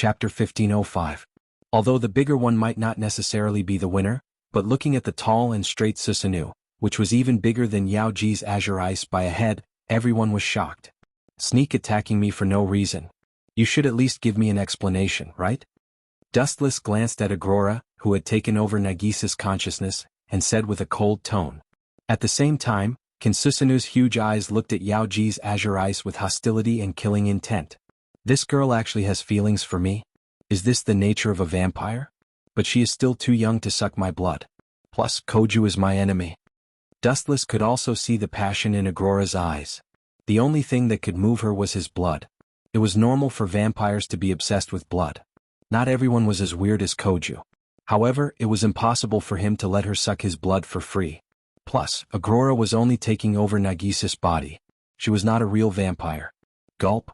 Chapter 1505. Although the bigger one might not necessarily be the winner, but looking at the tall and straight Susanoo, which was even bigger than Yao Ji's azure ice by a head, everyone was shocked. Sneak attacking me for no reason. You should at least give me an explanation, right? Dustless glanced at Agrora, who had taken over Nagisa's consciousness, and said with a cold tone. At the same time, Susanoo's huge eyes looked at Yao Ji's azure ice with hostility and killing intent. This girl actually has feelings for me? Is this the nature of a vampire? But she is still too young to suck my blood. Plus, Koju is my enemy. Dustless could also see the passion in Agrora's eyes. The only thing that could move her was his blood. It was normal for vampires to be obsessed with blood. Not everyone was as weird as Koju. However, it was impossible for him to let her suck his blood for free. Plus, Agrora was only taking over Nagisa's body. She was not a real vampire. Gulp.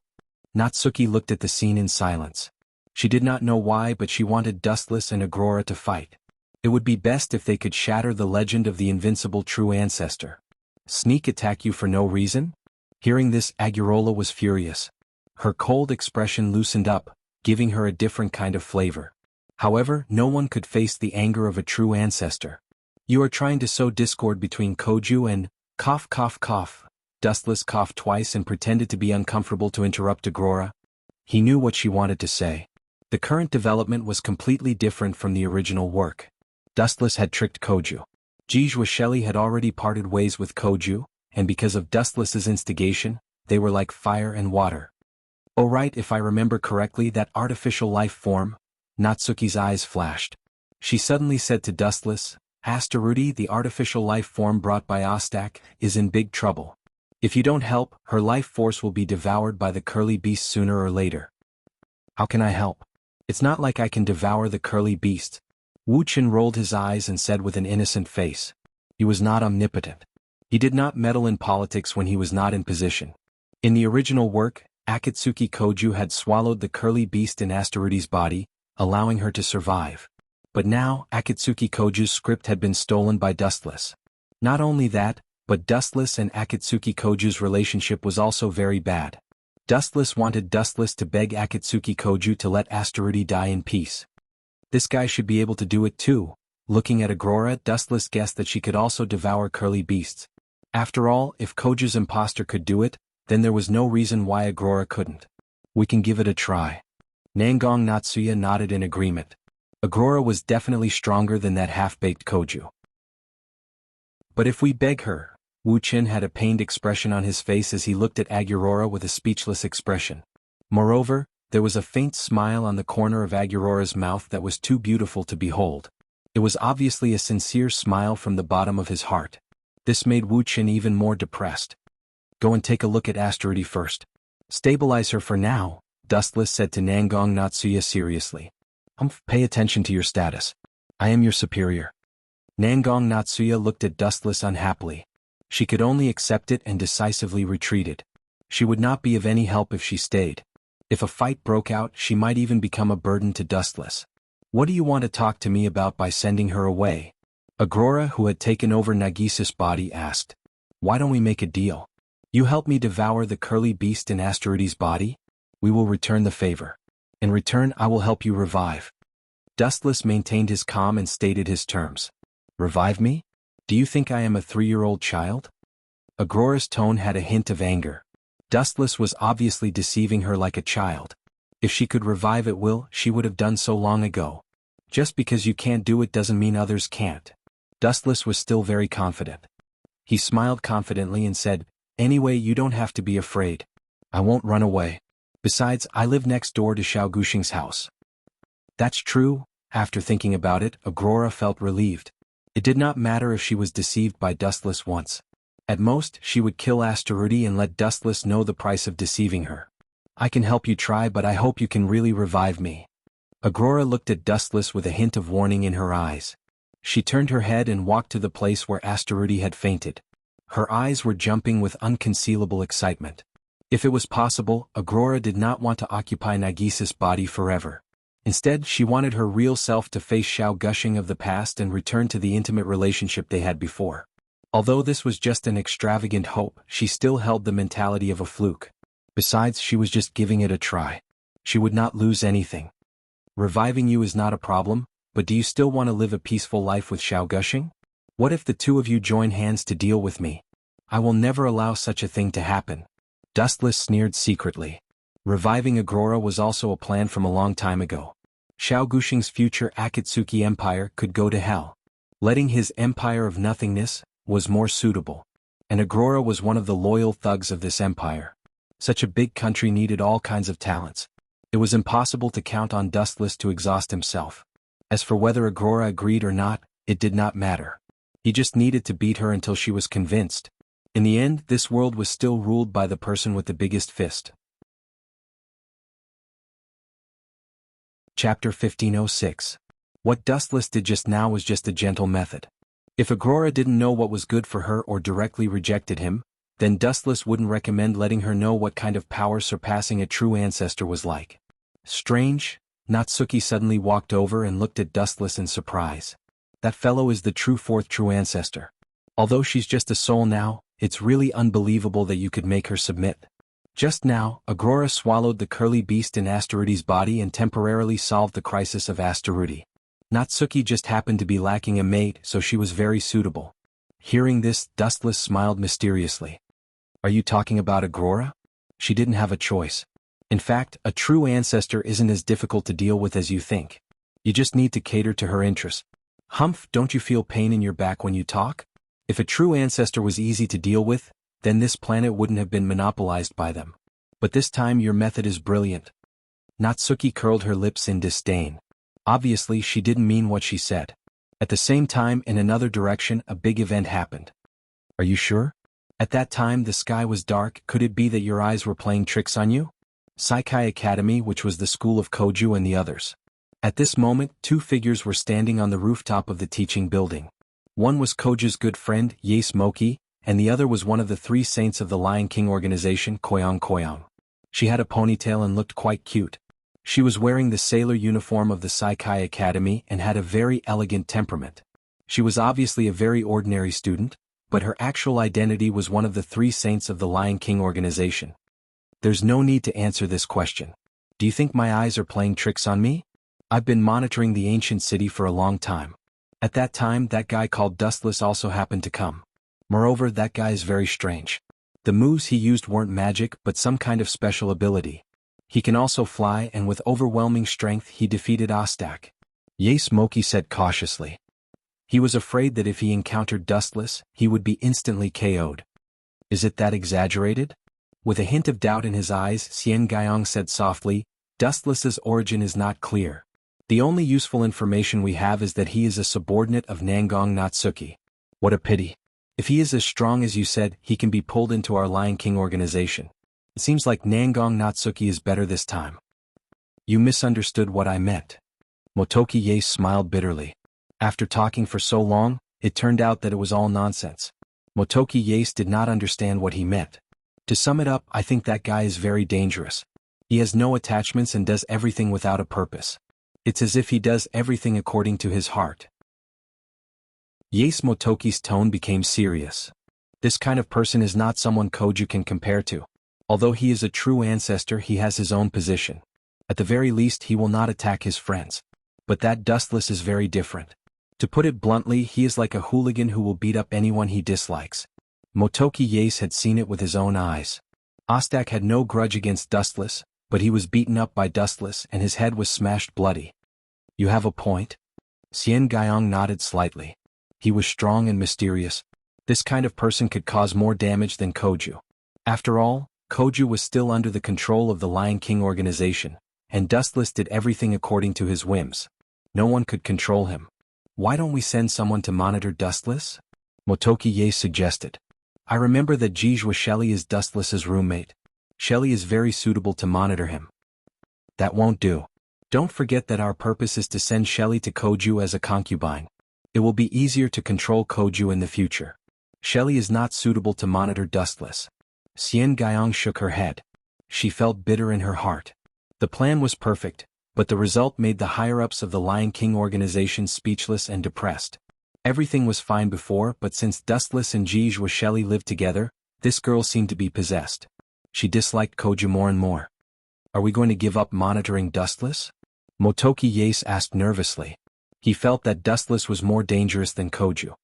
Natsuki looked at the scene in silence. She did not know why, but she wanted Dustless and Agrora to fight. It would be best if they could shatter the legend of the invincible true ancestor. Sneak attack you for no reason? Hearing this, Agurola was furious. Her cold expression loosened up, giving her a different kind of flavor. However, no one could face the anger of a true ancestor. You are trying to sow discord between Koju and… Cough cough cough. Dustless coughed twice and pretended to be uncomfortable to interrupt Agrora. He knew what she wanted to say. The current development was completely different from the original work. Dustless had tricked Koju. Xuanhuan had already parted ways with Koju, and because of Dustless's instigation, they were like fire and water. Oh right, if I remember correctly, that artificial life form. Natsuki's eyes flashed. She suddenly said to Dustless, Asterudi, the artificial life form brought by Ostak, is in big trouble. If you don't help, her life force will be devoured by the curly beast sooner or later. How can I help? It's not like I can devour the curly beast. Wu Qin rolled his eyes and said with an innocent face. He was not omnipotent. He did not meddle in politics when he was not in position. In the original work, Akatsuki Koju had swallowed the curly beast in Asterudi's body, allowing her to survive. But now, Akatsuki Koju's script had been stolen by Dustless. Not only that, but Dustless and Akatsuki Koju's relationship was also very bad. Dustless wanted Dustless to beg Akatsuki Koju to let Asterudi die in peace. This guy should be able to do it too. Looking at Agrora, Dustless guessed that she could also devour curly beasts. After all, if Koju's imposter could do it, then there was no reason why Agrora couldn't. We can give it a try. Nangong Natsuya nodded in agreement. Agrora was definitely stronger than that half-baked Koju. But if we beg her… Wu Qin had a pained expression on his face as he looked at Agurora with a speechless expression. Moreover, there was a faint smile on the corner of Agurora's mouth that was too beautiful to behold. It was obviously a sincere smile from the bottom of his heart. This made Wu Qin even more depressed. Go and take a look at Asterudi first. Stabilize her for now, Dustless said to Nangong Natsuya seriously. Pay attention to your status. I am your superior. Nangong Natsuya looked at Dustless unhappily. She could only accept it and decisively retreated. She would not be of any help if she stayed. If a fight broke out, she might even become a burden to Dustless. What do you want to talk to me about by sending her away? Agrora, who had taken over Nagisa's body, asked. Why don't we make a deal? You help me devour the curly beast in Asterudi's body? We will return the favor. In return, I will help you revive. Dustless maintained his calm and stated his terms. Revive me? Do you think I am a 3-year-old child? Agrora's tone had a hint of anger. Dustless was obviously deceiving her like a child. If she could revive at will, she would have done so long ago. Just because you can't do it doesn't mean others can't. Dustless was still very confident. He smiled confidently and said, Anyway, you don't have to be afraid. I won't run away. Besides, I live next door to Xiao Guxing's house. That's true. After thinking about it, Agrora felt relieved. It did not matter if she was deceived by Dustless once. At most, she would kill Asterudi and let Dustless know the price of deceiving her. I can help you try, but I hope you can really revive me. Agrora looked at Dustless with a hint of warning in her eyes. She turned her head and walked to the place where Asterudi had fainted. Her eyes were jumping with unconcealable excitement. If it was possible, Agrora did not want to occupy Nagisa's body forever. Instead, she wanted her real self to face Xiao Guxing of the past and return to the intimate relationship they had before. Although this was just an extravagant hope, she still held the mentality of a fluke. Besides, she was just giving it a try. She would not lose anything. Reviving you is not a problem, but do you still want to live a peaceful life with Xiao Gushing? What if the two of you join hands to deal with me? I will never allow such a thing to happen. Dustless sneered secretly. Reviving Agrora was also a plan from a long time ago. Xiao Gushing's future Akatsuki Empire could go to hell. Letting his Empire of Nothingness was more suitable. And Agrora was one of the loyal thugs of this empire. Such a big country needed all kinds of talents. It was impossible to count on Dustless to exhaust himself. As for whether Agrora agreed or not, it did not matter. He just needed to beat her until she was convinced. In the end, this world was still ruled by the person with the biggest fist. Chapter 1506. What Dustless did just now was just a gentle method. If Agrora didn't know what was good for her or directly rejected him, then Dustless wouldn't recommend letting her know what kind of power surpassing a true ancestor was like. Strange, Natsuki suddenly walked over and looked at Dustless in surprise. That fellow is the fourth true ancestor. Although she's just a soul now, it's really unbelievable that you could make her submit. Just now, Agrora swallowed the curly beast in Asterudi's body and temporarily solved the crisis of Asterudi. Natsuki just happened to be lacking a mate, so she was very suitable. Hearing this, Dustless smiled mysteriously. Are you talking about Agrora? She didn't have a choice. In fact, a true ancestor isn't as difficult to deal with as you think. You just need to cater to her interests. Humph, don't you feel pain in your back when you talk? If a true ancestor was easy to deal with, then this planet wouldn't have been monopolized by them. But this time your method is brilliant. Natsuki curled her lips in disdain. Obviously she didn't mean what she said. At the same time, in another direction, a big event happened. Are you sure? At that time the sky was dark. Could it be that your eyes were playing tricks on you? Saikai Academy, which was the school of Koju and the others. At this moment, two figures were standing on the rooftop of the teaching building. One was Koju's good friend, Ye Smoky, and the other was one of the three saints of the Lion King organization, Koyang. She had a ponytail and looked quite cute. She was wearing the sailor uniform of the Saikai Academy and had a very elegant temperament. She was obviously a very ordinary student, but her actual identity was one of the three saints of the Lion King organization. There's no need to answer this question. Do you think my eyes are playing tricks on me? I've been monitoring the ancient city for a long time. At that time, that guy called Dustless also happened to come. Moreover, that guy is very strange. The moves he used weren't magic but some kind of special ability. He can also fly, and with overwhelming strength he defeated Ostak. Ye Smoky said cautiously. He was afraid that if he encountered Dustless, he would be instantly KO'd. Is it that exaggerated? With a hint of doubt in his eyes, Xianxia said softly, Dustless's origin is not clear. The only useful information we have is that he is a subordinate of Nangong Natsuki. What a pity. If he is as strong as you said, he can be pulled into our Lion King organization. It seems like Nangong Natsuki is better this time. You misunderstood what I meant. Motoki Ye smiled bitterly. After talking for so long, it turned out that it was all nonsense. Motoki Yace did not understand what he meant. To sum it up, I think that guy is very dangerous. He has no attachments and does everything without a purpose. It's as if he does everything according to his heart. Yace Motoki's tone became serious. This kind of person is not someone Koju can compare to. Although he is a true ancestor, he has his own position. At the very least, he will not attack his friends. But that Dustless is very different. To put it bluntly, he is like a hooligan who will beat up anyone he dislikes. Motoki Yace had seen it with his own eyes. Ostak had no grudge against Dustless, but he was beaten up by Dustless and his head was smashed bloody. You have a point? Xianxia nodded slightly. He was strong and mysterious. This kind of person could cause more damage than Koju. After all, Koju was still under the control of the Lion King organization, and Dustless did everything according to his whims. No one could control him. Why don't we send someone to monitor Dustless? Motoki Ye suggested. I remember that Jijua Shelly is Dustless's roommate. Shelly is very suitable to monitor him. That won't do. Don't forget that our purpose is to send Shelly to Koju as a concubine. It will be easier to control Koju in the future. Shelly is not suitable to monitor Dustless. Xianxia shook her head. She felt bitter in her heart. The plan was perfect, but the result made the higher-ups of the Lion King organization speechless and depressed. Everything was fine before, but since Dustless and Jijua Shelly lived together, this girl seemed to be possessed. She disliked Koju more and more. Are we going to give up monitoring Dustless? Motoki Yase asked nervously. He felt that Dustless was more dangerous than Koju.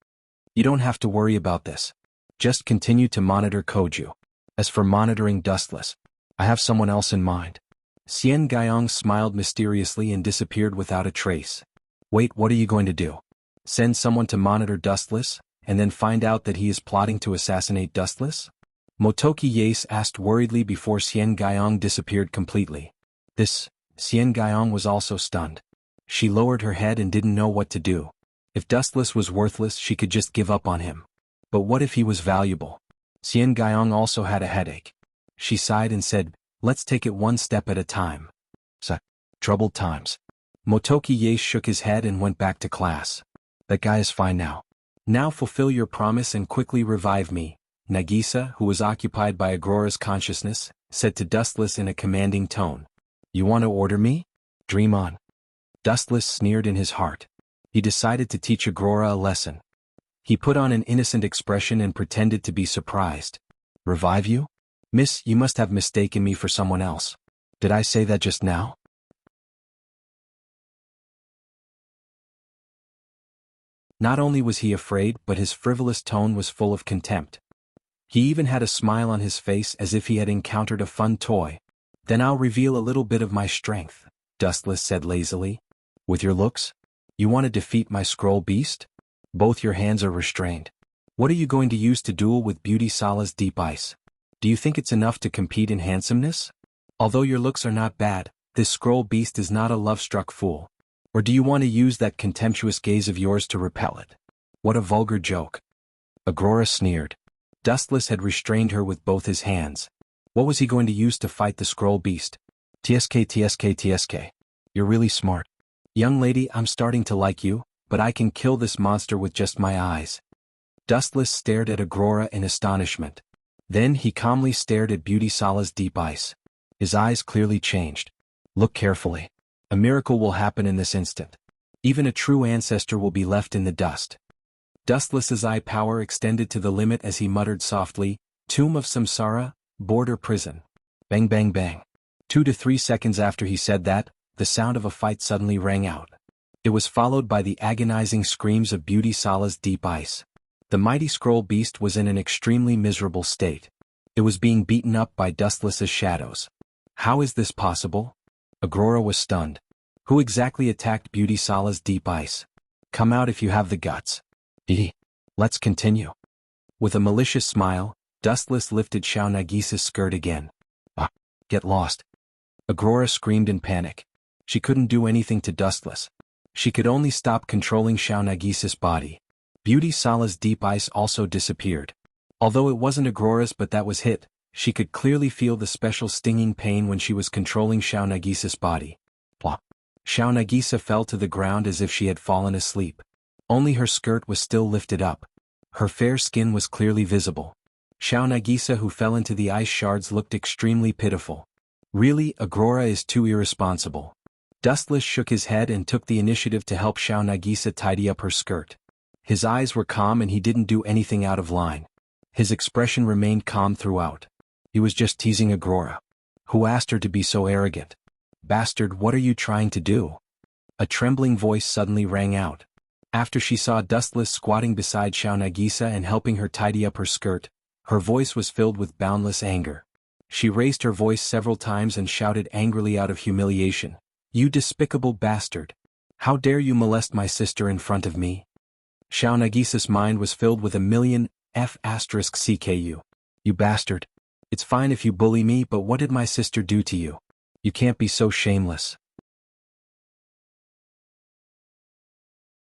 You don't have to worry about this. Just continue to monitor Koju. As for monitoring Dustless, I have someone else in mind. Xianxia smiled mysteriously and disappeared without a trace. Wait, what are you going to do? Send someone to monitor Dustless, and then find out that he is plotting to assassinate Dustless? Motoki Yase asked worriedly before Xianxia disappeared completely. Xianxia was also stunned. She lowered her head and didn't know what to do. If Dustless was worthless, she could just give up on him. But what if he was valuable? Xianxia also had a headache. She sighed and said, let's take it one step at a time. Troubled times. Motoki Yase shook his head and went back to class. That guy is fine now. Now fulfill your promise and quickly revive me, Nagisa, who was occupied by Agrora's consciousness, said to Dustless in a commanding tone. You want to order me? Dream on. Dustless sneered in his heart. He decided to teach Agrora a lesson. He put on an innocent expression and pretended to be surprised. Revive you? Miss, you must have mistaken me for someone else. Did I say that just now? Not only was he afraid, but his frivolous tone was full of contempt. He even had a smile on his face as if he had encountered a fun toy. Then I'll reveal a little bit of my strength, Dustless said lazily. With your looks? You want to defeat my scroll beast? Both your hands are restrained. What are you going to use to duel with Beauty Sala's deep ice? Do you think it's enough to compete in handsomeness? Although your looks are not bad, this scroll beast is not a love-struck fool. Or do you want to use that contemptuous gaze of yours to repel it? What a vulgar joke. Agrora sneered. Dustless had restrained her with both his hands. What was he going to use to fight the scroll beast? TSK. You're really smart. Young lady, I'm starting to like you, but I can kill this monster with just my eyes. Dustless stared at Agrora in astonishment. Then he calmly stared at Beauty Sala's deep ice. His eyes clearly changed. Look carefully. A miracle will happen in this instant. Even a true ancestor will be left in the dust. Dustless's eye power extended to the limit as he muttered softly, Tomb of Samsara, border prison. Bang bang bang. 2 to 3 seconds after he said that, the sound of a fight suddenly rang out. It was followed by the agonizing screams of Beauty Sala's deep ice. The mighty scroll beast was in an extremely miserable state. It was being beaten up by Dustless's shadows. How is this possible? Agrora was stunned. Who exactly attacked Beauty Sala's deep ice? Come out if you have the guts. Let's continue. With a malicious smile, Dustless lifted Nagisa's skirt again. Get lost. Agrora screamed in panic. She couldn't do anything to Dustless. She could only stop controlling Nagisa's body. Beauty Sala's deep ice also disappeared. Although it wasn't Agrora's but that was hit, she could clearly feel the special stinging pain when she was controlling Nagisa's body. Nagisa fell to the ground as if she had fallen asleep. Only her skirt was still lifted up. Her fair skin was clearly visible. Nagisa, who fell into the ice shards, looked extremely pitiful. Really, Agrora is too irresponsible. Dustless shook his head and took the initiative to help Nagisa tidy up her skirt. His eyes were calm and he didn't do anything out of line. His expression remained calm throughout. He was just teasing Agrora. Who asked her to be so arrogant? Bastard, what are you trying to do? A trembling voice suddenly rang out. After she saw Dustless squatting beside Nagisa and helping her tidy up her skirt, her voice was filled with boundless anger. She raised her voice several times and shouted angrily out of humiliation. You despicable bastard! How dare you molest my sister in front of me? Nagisa's mind was filled with a million F***CKU. You bastard! It's fine if you bully me, but what did my sister do to you? You can't be so shameless.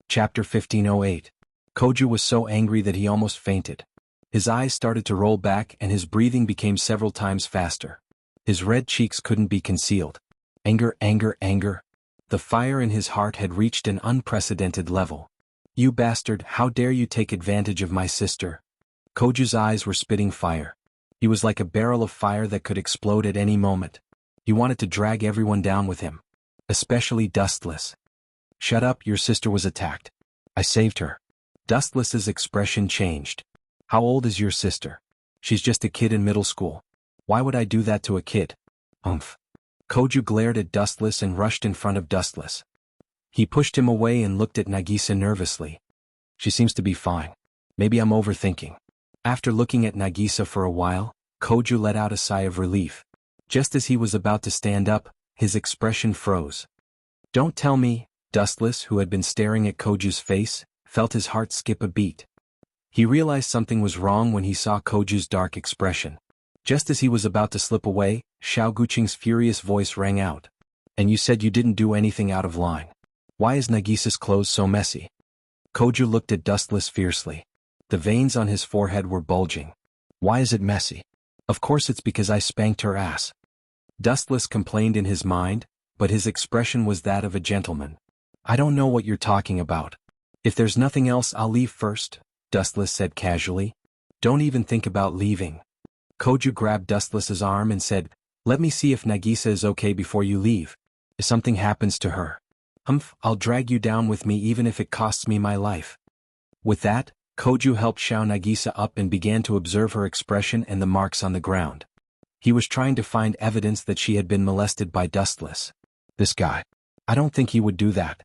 Chapter 1508. Koju was so angry that he almost fainted. His eyes started to roll back and his breathing became several times faster. His red cheeks couldn't be concealed. Anger. The fire in his heart had reached an unprecedented level. You bastard, how dare you take advantage of my sister? Koju's eyes were spitting fire. He was like a barrel of fire that could explode at any moment. He wanted to drag everyone down with him. Especially Dustless. Shut up, your sister was attacked. I saved her. Dustless's expression changed. How old is your sister? She's just a kid in middle school. Why would I do that to a kid? Koju glared at Dustless and rushed in front of Dustless. He pushed him away and looked at Nagisa nervously. She seems to be fine. Maybe I'm overthinking. After looking at Nagisa for a while, Koju let out a sigh of relief. Just as he was about to stand up, his expression froze. Don't tell me, Dustless, who had been staring at Koju's face, felt his heart skip a beat. He realized something was wrong when he saw Koju's dark expression. Just as he was about to slip away, Xiao Guqing's furious voice rang out. And you said you didn't do anything out of line. Why is Nagisa's clothes so messy? Koju looked at Dustless fiercely. The veins on his forehead were bulging. Why is it messy? Of course it's because I spanked her ass. Dustless complained in his mind, but his expression was that of a gentleman. I don't know what you're talking about. If there's nothing else, I'll leave first, Dustless said casually. Don't even think about leaving. Koju grabbed Dustless's arm and said, let me see if Nagisa is okay before you leave. If something happens to her, I'll drag you down with me even if it costs me my life. With that, Koju helped Xiao Nagisa up and began to observe her expression and the marks on the ground. He was trying to find evidence that she had been molested by Dustless. This guy. I don't think he would do that.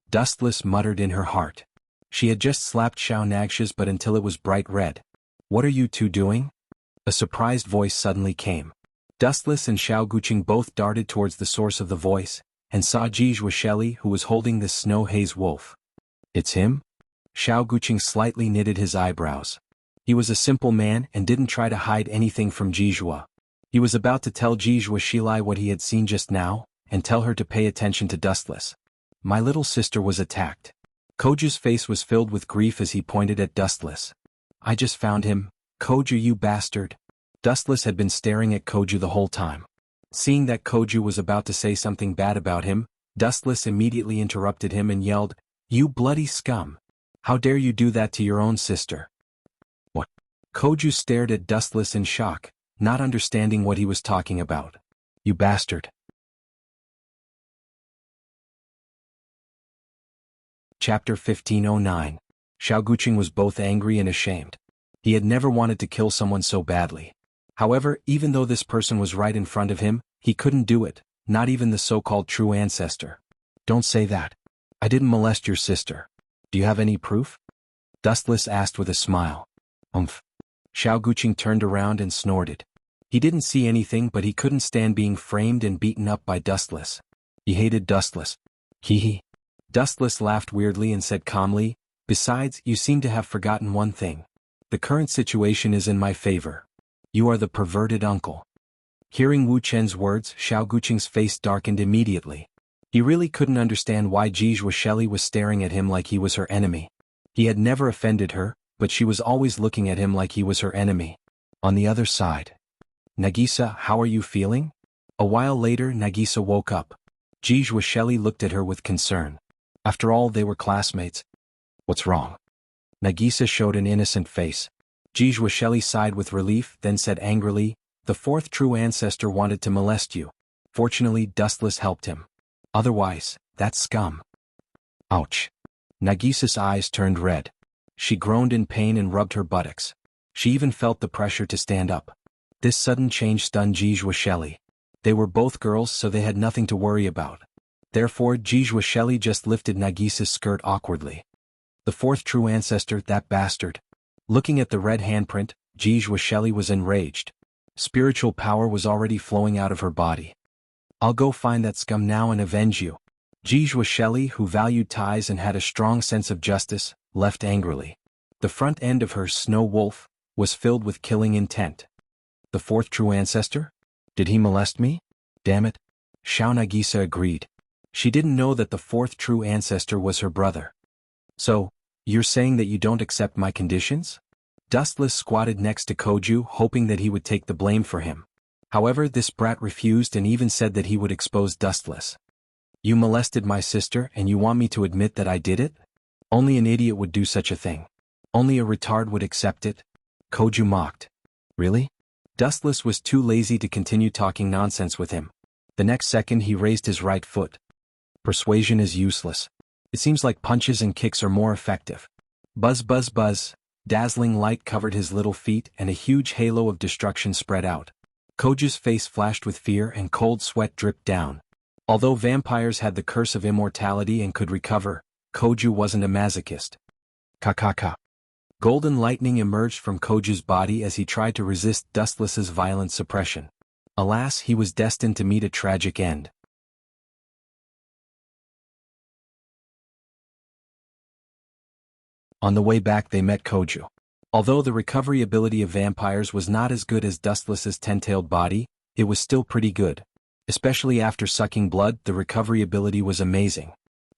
Dustless muttered in her heart. She had just slapped Xiao Nagsha's butt until it was bright red. What are you two doing? A surprised voice suddenly came. Dustless and Xiao Guqing both darted towards the source of the voice, and saw Jianghu who was holding this snow haze wolf. It's him? Xiao Guqing slightly knitted his eyebrows. He was a simple man and didn't try to hide anything from Jianghu. He was about to tell Jianghu what he had seen just now, and tell her to pay attention to Dustless. My little sister was attacked. Koju's face was filled with grief as he pointed at Dustless. I just found him, Koju, you bastard. Dustless had been staring at Koju the whole time. Seeing that Koju was about to say something bad about him, Dustless immediately interrupted him and yelled, You bloody scum! How dare you do that to your own sister? What? Koju stared at Dustless in shock, not understanding what he was talking about. You bastard. Chapter 1509. Xiao Guqing was both angry and ashamed. He had never wanted to kill someone so badly. However, even though this person was right in front of him, he couldn't do it, not even the so-called true ancestor. Don't say that. I didn't molest your sister. Do you have any proof? Dustless asked with a smile. Xiao Guqing turned around and snorted. He didn't see anything, but he couldn't stand being framed and beaten up by Dustless. He hated Dustless. Hee. Dustless laughed weirdly and said calmly, Besides, you seem to have forgotten one thing. The current situation is in my favor. You are the perverted uncle. Hearing Wu Chen's words, Xiao Guqing's face darkened immediately. He really couldn't understand why Jianghu was staring at him like he was her enemy. He had never offended her, but she was always looking at him like he was her enemy. On the other side. Nagisa, how are you feeling? A while later, Nagisa woke up. Jianghu looked at her with concern. After all, they were classmates. What's wrong? Nagisa showed an innocent face. Jianghu sighed with relief, then said angrily, The fourth true ancestor wanted to molest you. Fortunately, Dustless helped him. Otherwise, that's scum. Ouch. Nagisa's eyes turned red. She groaned in pain and rubbed her buttocks. She even felt the pressure to stand up. This sudden change stunned Jianghu. They were both girls, so they had nothing to worry about. Therefore, Jianghu just lifted Nagisa's skirt awkwardly. The fourth true ancestor, that bastard. Looking at the red handprint, Jianghu was enraged. Spiritual power was already flowing out of her body. I'll go find that scum now and avenge you. Jianghu, who valued ties and had a strong sense of justice, left angrily. The front end of her snow wolf was filled with killing intent. The fourth true ancestor? Did he molest me? Damn it. Xiao Nagisa agreed. She didn't know that the fourth true ancestor was her brother. So, you're saying that you don't accept my conditions? Dustless squatted next to Koju, hoping that he would take the blame for him. However, this brat refused and even said that he would expose Dustless. You molested my sister and you want me to admit that I did it? Only an idiot would do such a thing. Only a retard would accept it. Koju mocked. Really? Dustless was too lazy to continue talking nonsense with him. The next second he raised his right foot. Persuasion is useless. It seems like punches and kicks are more effective. Buzz buzz buzz. Dazzling light covered his little feet and a huge halo of destruction spread out. Koju's face flashed with fear and cold sweat dripped down. Although vampires had the curse of immortality and could recover, Koju wasn't a masochist. Kakaka. Golden lightning emerged from Koju's body as he tried to resist Dustless's violent suppression. Alas, he was destined to meet a tragic end. On the way back they met Koju. Although the recovery ability of vampires was not as good as Dustless's ten-tailed body, it was still pretty good. Especially after sucking blood, the recovery ability was amazing.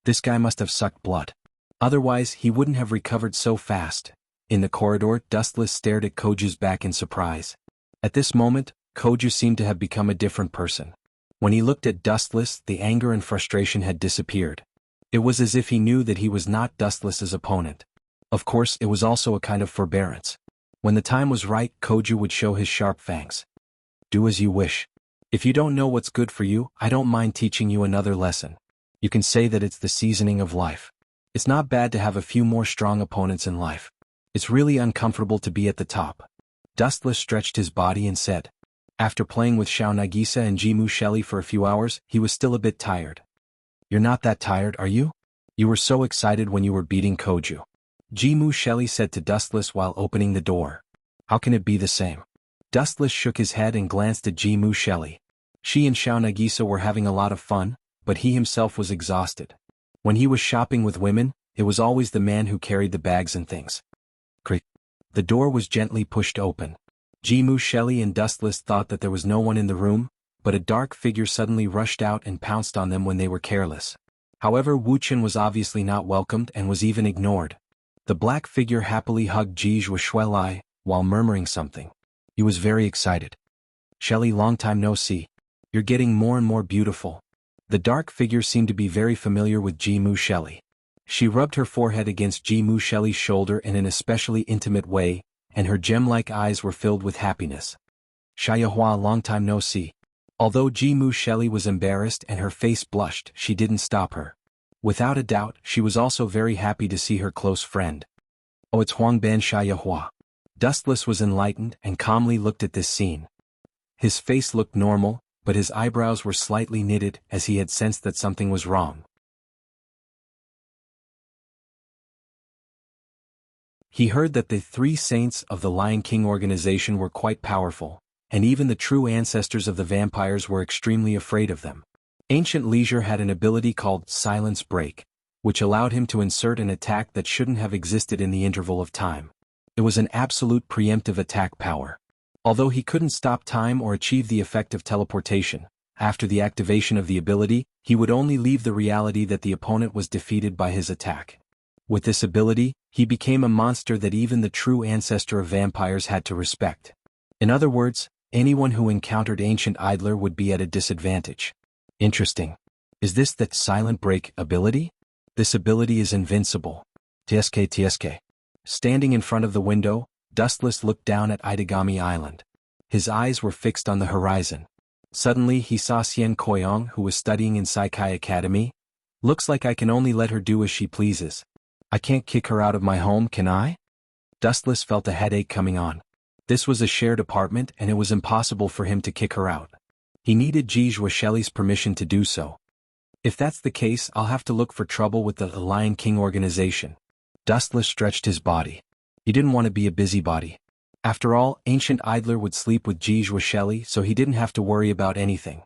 This guy must have sucked blood. Otherwise, he wouldn't have recovered so fast. In the corridor, Dustless stared at Koju's back in surprise. At this moment, Koju seemed to have become a different person. When he looked at Dustless, the anger and frustration had disappeared. It was as if he knew that he was not Dustless's opponent. Of course, it was also a kind of forbearance. When the time was right, Koju would show his sharp fangs. Do as you wish. If you don't know what's good for you, I don't mind teaching you another lesson. You can say that it's the seasoning of life. It's not bad to have a few more strong opponents in life. It's really uncomfortable to be at the top. Dustless stretched his body and said. After playing with xianxia and jianghu Shelly for a few hours, he was still a bit tired. You're not that tired, are you? You were so excited when you were beating Koju. Jianghu Shelly said to Dustless while opening the door. How can it be the same? Dustless shook his head and glanced at Jianghu Shelly. She and xianxia were having a lot of fun, but he himself was exhausted. When he was shopping with women, it was always the man who carried the bags and things. Creak. The door was gently pushed open. Jianghu Shelly and Dustless thought that there was no one in the room, but a dark figure suddenly rushed out and pounced on them when they were careless. However, Wuxian was obviously not welcomed and was even ignored. The black figure happily hugged Xuanhuan while murmuring something. He was very excited. Shelly, long time no see. You're getting more and more beautiful. The dark figure seemed to be very familiar with Jianghu Shelly. She rubbed her forehead against Jianghu Shelly's shoulder in an especially intimate way, and her gem-like eyes were filled with happiness. Xianhuan, long time no see. Although Jianghu Shelly was embarrassed and her face blushed, she didn't stop her. Without a doubt, she was also very happy to see her close friend. Oh, it's Huangban Xianhuan. Dustless was enlightened and calmly looked at this scene. His face looked normal, but his eyebrows were slightly knitted as he had sensed that something was wrong. He heard that the 3 saints of the Lion King organization were quite powerful, and even the true ancestors of the vampires were extremely afraid of them. Ancient Leisure had an ability called Silence Break, which allowed him to insert an attack that shouldn't have existed in the interval of time. It was an absolute preemptive attack power. Although he couldn't stop time or achieve the effect of teleportation, after the activation of the ability, he would only leave the reality that the opponent was defeated by his attack. With this ability, he became a monster that even the true ancestor of vampires had to respect. In other words, anyone who encountered Ancient Idler would be at a disadvantage. Interesting. Is this that Silent Break ability? This ability is invincible. TSK. Standing in front of the window, Dustless looked down at Itagami Island. His eyes were fixed on the horizon. Suddenly he saw Xian Koyong, who was studying in Saikai Academy. Looks like I can only let her do as she pleases. I can't kick her out of my home, can I? Dustless felt a headache coming on. This was a shared apartment and it was impossible for him to kick her out. He needed Jianghu Shelly's permission to do so. If that's the case, I'll have to look for trouble with the Lion King organization. Dustless stretched his body. He didn't want to be a busybody. After all, Ancient Idler would sleep with Jianghu Shelly, so he didn't have to worry about anything.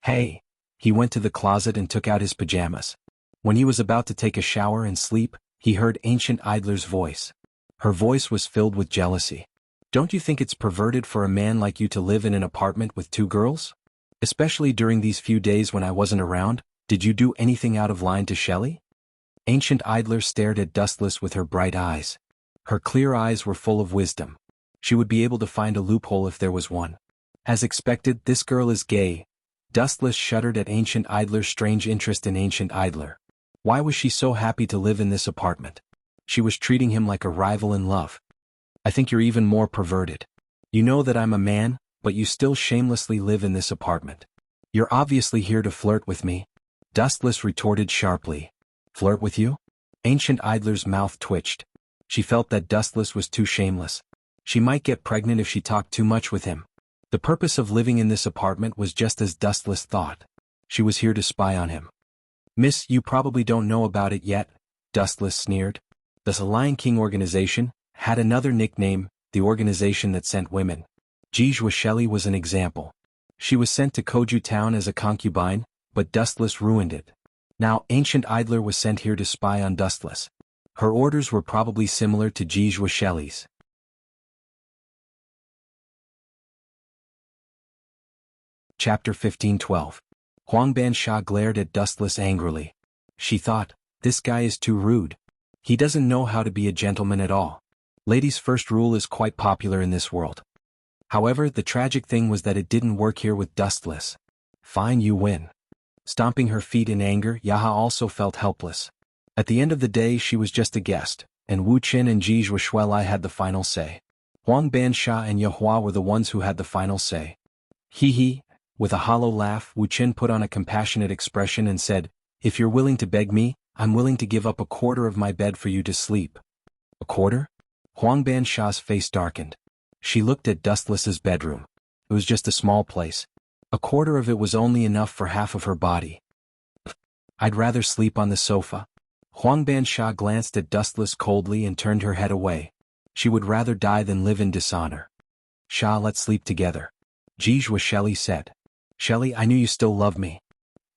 Hey! He went to the closet and took out his pajamas. When he was about to take a shower and sleep, he heard Ancient Idler's voice. Her voice was filled with jealousy. Don't you think it's perverted for a man like you to live in an apartment with 2 girls? Especially during these few days when I wasn't around, did you do anything out of line to Shelly? Ancient Idler stared at Dustless with her bright eyes. Her clear eyes were full of wisdom. She would be able to find a loophole if there was one. As expected, this girl is gay. Dustless shuddered at Ancient Idler's strange interest in Ancient Idler. Why was she so happy to live in this apartment? She was treating him like a rival in love. I think you're even more perverted. You know that I'm a man, but you still shamelessly live in this apartment. You're obviously here to flirt with me. Dustless retorted sharply. Flirt with you? Ancient Idler's mouth twitched. She felt that Dustless was too shameless. She might get pregnant if she talked too much with him. The purpose of living in this apartment was just as Dustless thought. She was here to spy on him. "Miss, you probably don't know about it yet," Dustless sneered. The Lion King organization had another nickname, the organization that sent women. Jianghu was an example. She was sent to Koju town as a concubine, but Dustless ruined it. Now Ancient Idler was sent here to spy on Dustless. Her orders were probably similar to Jianghu's. Chapter 15:12. Huangban Sha glared at Dustless angrily. She thought, this guy is too rude. He doesn't know how to be a gentleman at all. Ladies' first rule is quite popular in this world. However, the tragic thing was that it didn't work here with Dustless. Fine, you win. Stomping her feet in anger, Yaha also felt helpless. At the end of the day she was just a guest, and Wu Qin and Jianghu had the final say. Huangban Sha and Yahua were the ones who had the final say. Hee. With a hollow laugh, Wu Qin put on a compassionate expression and said, "If you're willing to beg me, I'm willing to give up a quarter of my bed for you to sleep." A quarter? Huangban Sha's face darkened. She looked at Dustless's bedroom. It was just a small place. A quarter of it was only enough for half of her body. "I'd rather sleep on the sofa." Huangban Sha glanced at Dustless coldly and turned her head away. She would rather die than live in dishonor. "Sha, let's sleep together," Jianghu said. "Shelly, I knew you still loved me."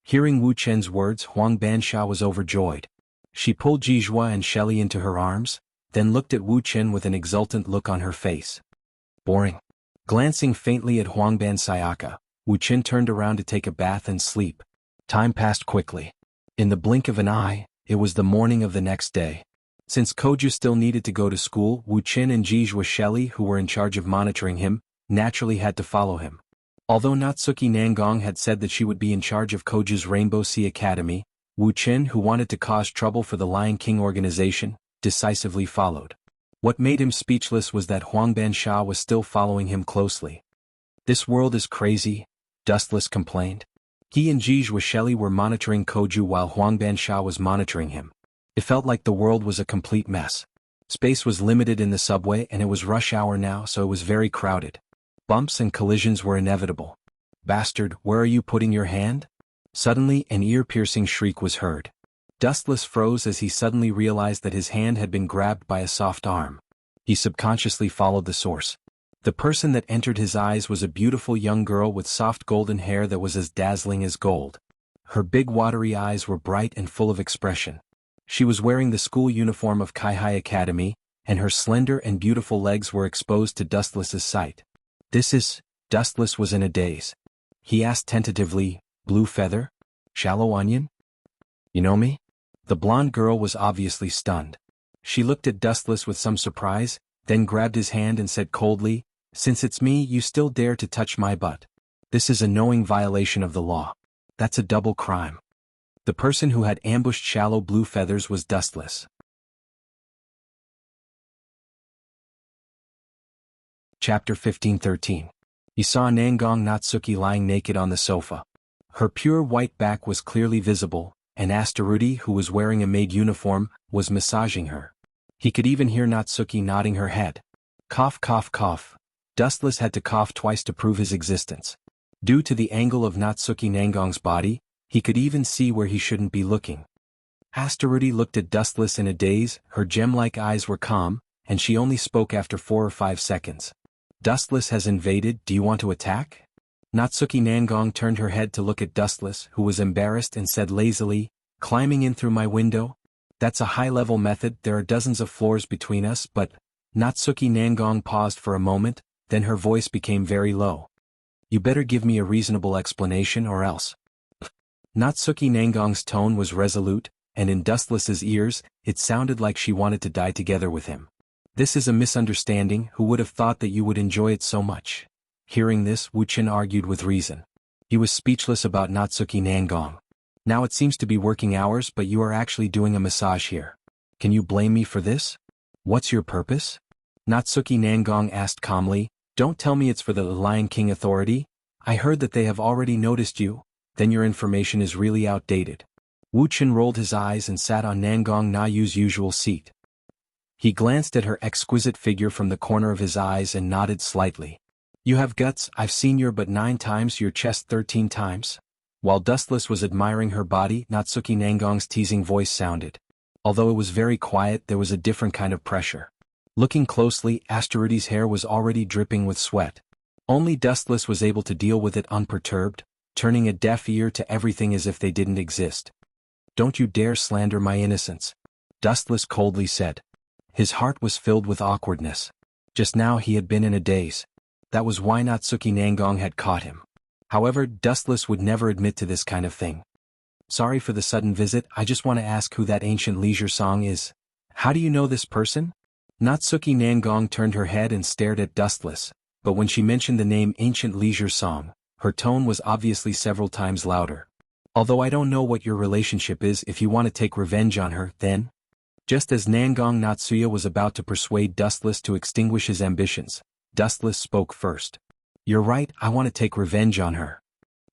Hearing Wu Chen's words, Huangban Sha was overjoyed. She pulled Jianghu and Shelly into her arms, then looked at Wu Chen with an exultant look on her face. Boring. Glancing faintly at Huangban Sayaka, Wu Chen turned around to take a bath and sleep. Time passed quickly. In the blink of an eye, it was the morning of the next day. Since Koju still needed to go to school, Wu Chen and Jianghu, who were in charge of monitoring him, naturally had to follow him. Although Natsuki Nangong had said that she would be in charge of Koju's Rainbow Sea Academy, Wu Chen, who wanted to cause trouble for the Lion King organization, decisively followed. What made him speechless was that Huangban Sha was still following him closely. "This world is crazy," Dustless complained. He and Jianghu were monitoring Koju while Huangban Sha was monitoring him. It felt like the world was a complete mess. Space was limited in the subway and it was rush hour now, so it was very crowded. Bumps and collisions were inevitable. "Bastard, where are you putting your hand?" Suddenly, an ear-piercing shriek was heard. Dustless froze as he suddenly realized that his hand had been grabbed by a soft arm. He subconsciously followed the source. The person that entered his eyes was a beautiful young girl with soft golden hair that was as dazzling as gold. Her big watery eyes were bright and full of expression. She was wearing the school uniform of Kaihai Academy, and her slender and beautiful legs were exposed to Dustless's sight. "This is..." Dustless was in a daze. He asked tentatively, "Blue feather? Shallow onion? You know me?" The blonde girl was obviously stunned. She looked at Dustless with some surprise, then grabbed his hand and said coldly, "Since it's me, you still dare to touch my butt. This is a knowing violation of the law. That's a double crime." The person who had ambushed Shallow Blue Feathers was Dustless. Chapter 15:13. He saw Nangong Natsuki lying naked on the sofa. Her pure white back was clearly visible, and Astaruti, who was wearing a maid uniform, was massaging her. He could even hear Natsuki nodding her head. Cough, cough, cough. Dustless had to cough twice to prove his existence. Due to the angle of Natsuki Nangong's body, he could even see where he shouldn't be looking. Astaruti looked at Dustless in a daze, her gem-like eyes were calm, and she only spoke after 4 or 5 seconds. "Dustless has invaded, do you want to attack?" Natsuki Nangong turned her head to look at Dustless, who was embarrassed, and said lazily, "Climbing in through my window? That's a high-level method, there are dozens of floors between us, but..." Natsuki Nangong paused for a moment, then her voice became very low. "You better give me a reasonable explanation or else." Natsuki Nangong's tone was resolute, and in Dustless's ears, it sounded like she wanted to die together with him. "This is a misunderstanding, who would have thought that you would enjoy it so much?" Hearing this, Wu Chen argued with reason. He was speechless about Natsuki Nangong. "Now it seems to be working hours, but you are actually doing a massage here. Can you blame me for this? What's your purpose?" Natsuki Nangong asked calmly. "Don't tell me it's for the Lion King Authority. I heard that they have already noticed you, then your information is really outdated." Wu Chen rolled his eyes and sat on Nangong Na Yu's usual seat. He glanced at her exquisite figure from the corner of his eyes and nodded slightly. You have guts, I've seen your butt 9 times, your chest 13 times. While Dustless was admiring her body, Natsuki Nangong's teasing voice sounded. Although it was very quiet, there was a different kind of pressure. Looking closely, Asterudi's hair was already dripping with sweat. Only Dustless was able to deal with it unperturbed, turning a deaf ear to everything as if they didn't exist. Don't you dare slander my innocence, Dustless coldly said. His heart was filled with awkwardness. Just now he had been in a daze. That was why Natsuki Nangong had caught him. However, Dustless would never admit to this kind of thing. Sorry for the sudden visit, I just want to ask who that ancient leisure song is. How do you know this person? Natsuki Nangong turned her head and stared at Dustless, but when she mentioned the name Ancient Leisure Song, her tone was obviously several times louder. Although I don't know what your relationship is, if you want to take revenge on her, then? Just as Nangong Natsuya was about to persuade Dustless to extinguish his ambitions, Dustless spoke first. You're right, I want to take revenge on her.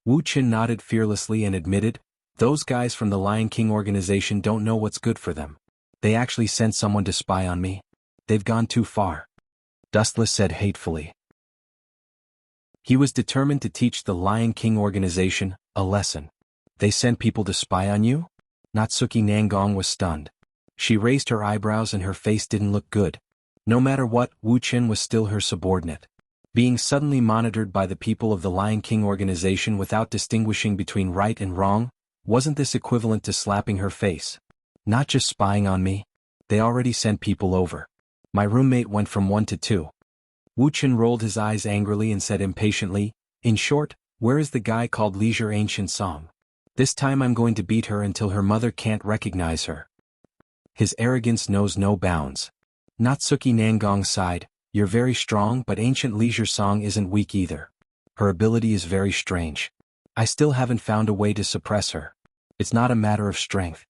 Wu Qin nodded fearlessly and admitted, those guys from the Lion King organization don't know what's good for them. They actually sent someone to spy on me. They've gone too far. Dustless said hatefully. He was determined to teach the Lion King organization a lesson. They sent people to spy on you? Natsuki Nangong was stunned. She raised her eyebrows and her face didn't look good. No matter what, Wu Qin was still her subordinate. Being suddenly monitored by the people of the Lion King organization without distinguishing between right and wrong, wasn't this equivalent to slapping her face? Not just spying on me. They already sent people over. My roommate went from 1 to 2. Wu Qin rolled his eyes angrily and said impatiently, in short, where is the guy called Leisure Ancient Song? This time I'm going to beat her until her mother can't recognize her. His arrogance knows no bounds. Natsuki Nangong sighed, you're very strong, but Ancient Leisure Song isn't weak either. Her ability is very strange. I still haven't found a way to suppress her. It's not a matter of strength.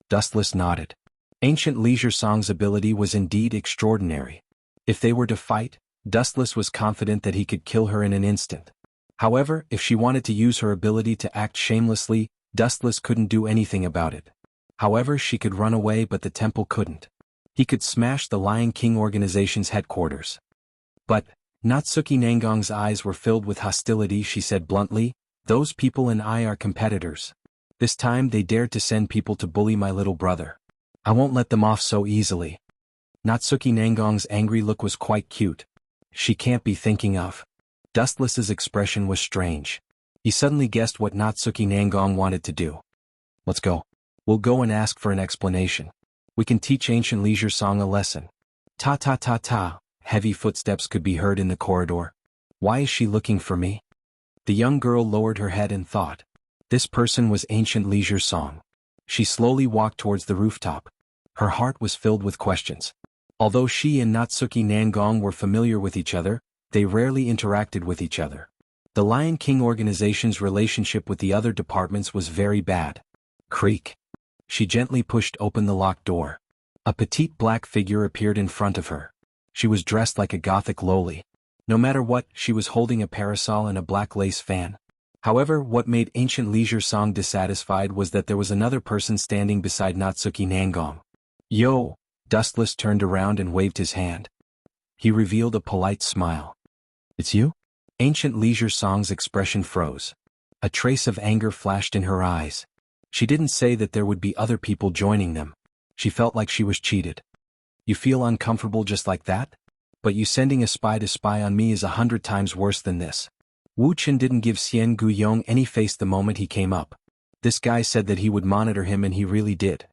Dustless nodded. Ancient Leisure Song's ability was indeed extraordinary. If they were to fight, Dustless was confident that he could kill her in an instant. However, if she wanted to use her ability to act shamelessly, Dustless couldn't do anything about it. However, she could run away, but the temple couldn't. He could smash the Lion King organization's headquarters. But, Natsuki Nangong's eyes were filled with hostility. She said bluntly, those people and I are competitors. This time they dared to send people to bully my little brother. I won't let them off so easily. Natsuki Nangong's angry look was quite cute. She can't be thinking of. Dustless's expression was strange. He suddenly guessed what Natsuki Nangong wanted to do. Let's go. We'll go and ask for an explanation. We can teach Ancient Leisure Song a lesson. Ta ta ta ta, heavy footsteps could be heard in the corridor. Why is she looking for me? The young girl lowered her head and thought. This person was Ancient Leisure Song. She slowly walked towards the rooftop. Her heart was filled with questions. Although she and Natsuki Nangong were familiar with each other, they rarely interacted with each other. The Lion King organization's relationship with the other departments was very bad. Creak. She gently pushed open the locked door. A petite black figure appeared in front of her. She was dressed like a gothic loli. No matter what, she was holding a parasol and a black lace fan. However, what made Ancient Leisure Song dissatisfied was that there was another person standing beside Natsuki Nangong. Yo! Dustless turned around and waved his hand. He revealed a polite smile. It's you? Ancient Leisure Song's expression froze. A trace of anger flashed in her eyes. She didn't say that there would be other people joining them. She felt like she was cheated. You feel uncomfortable just like that? But you sending a spy to spy on me is 100 times worse than this. Wu Qin didn't give Xian Guyong any face the moment he came up. This guy said that he would monitor him, and he really did.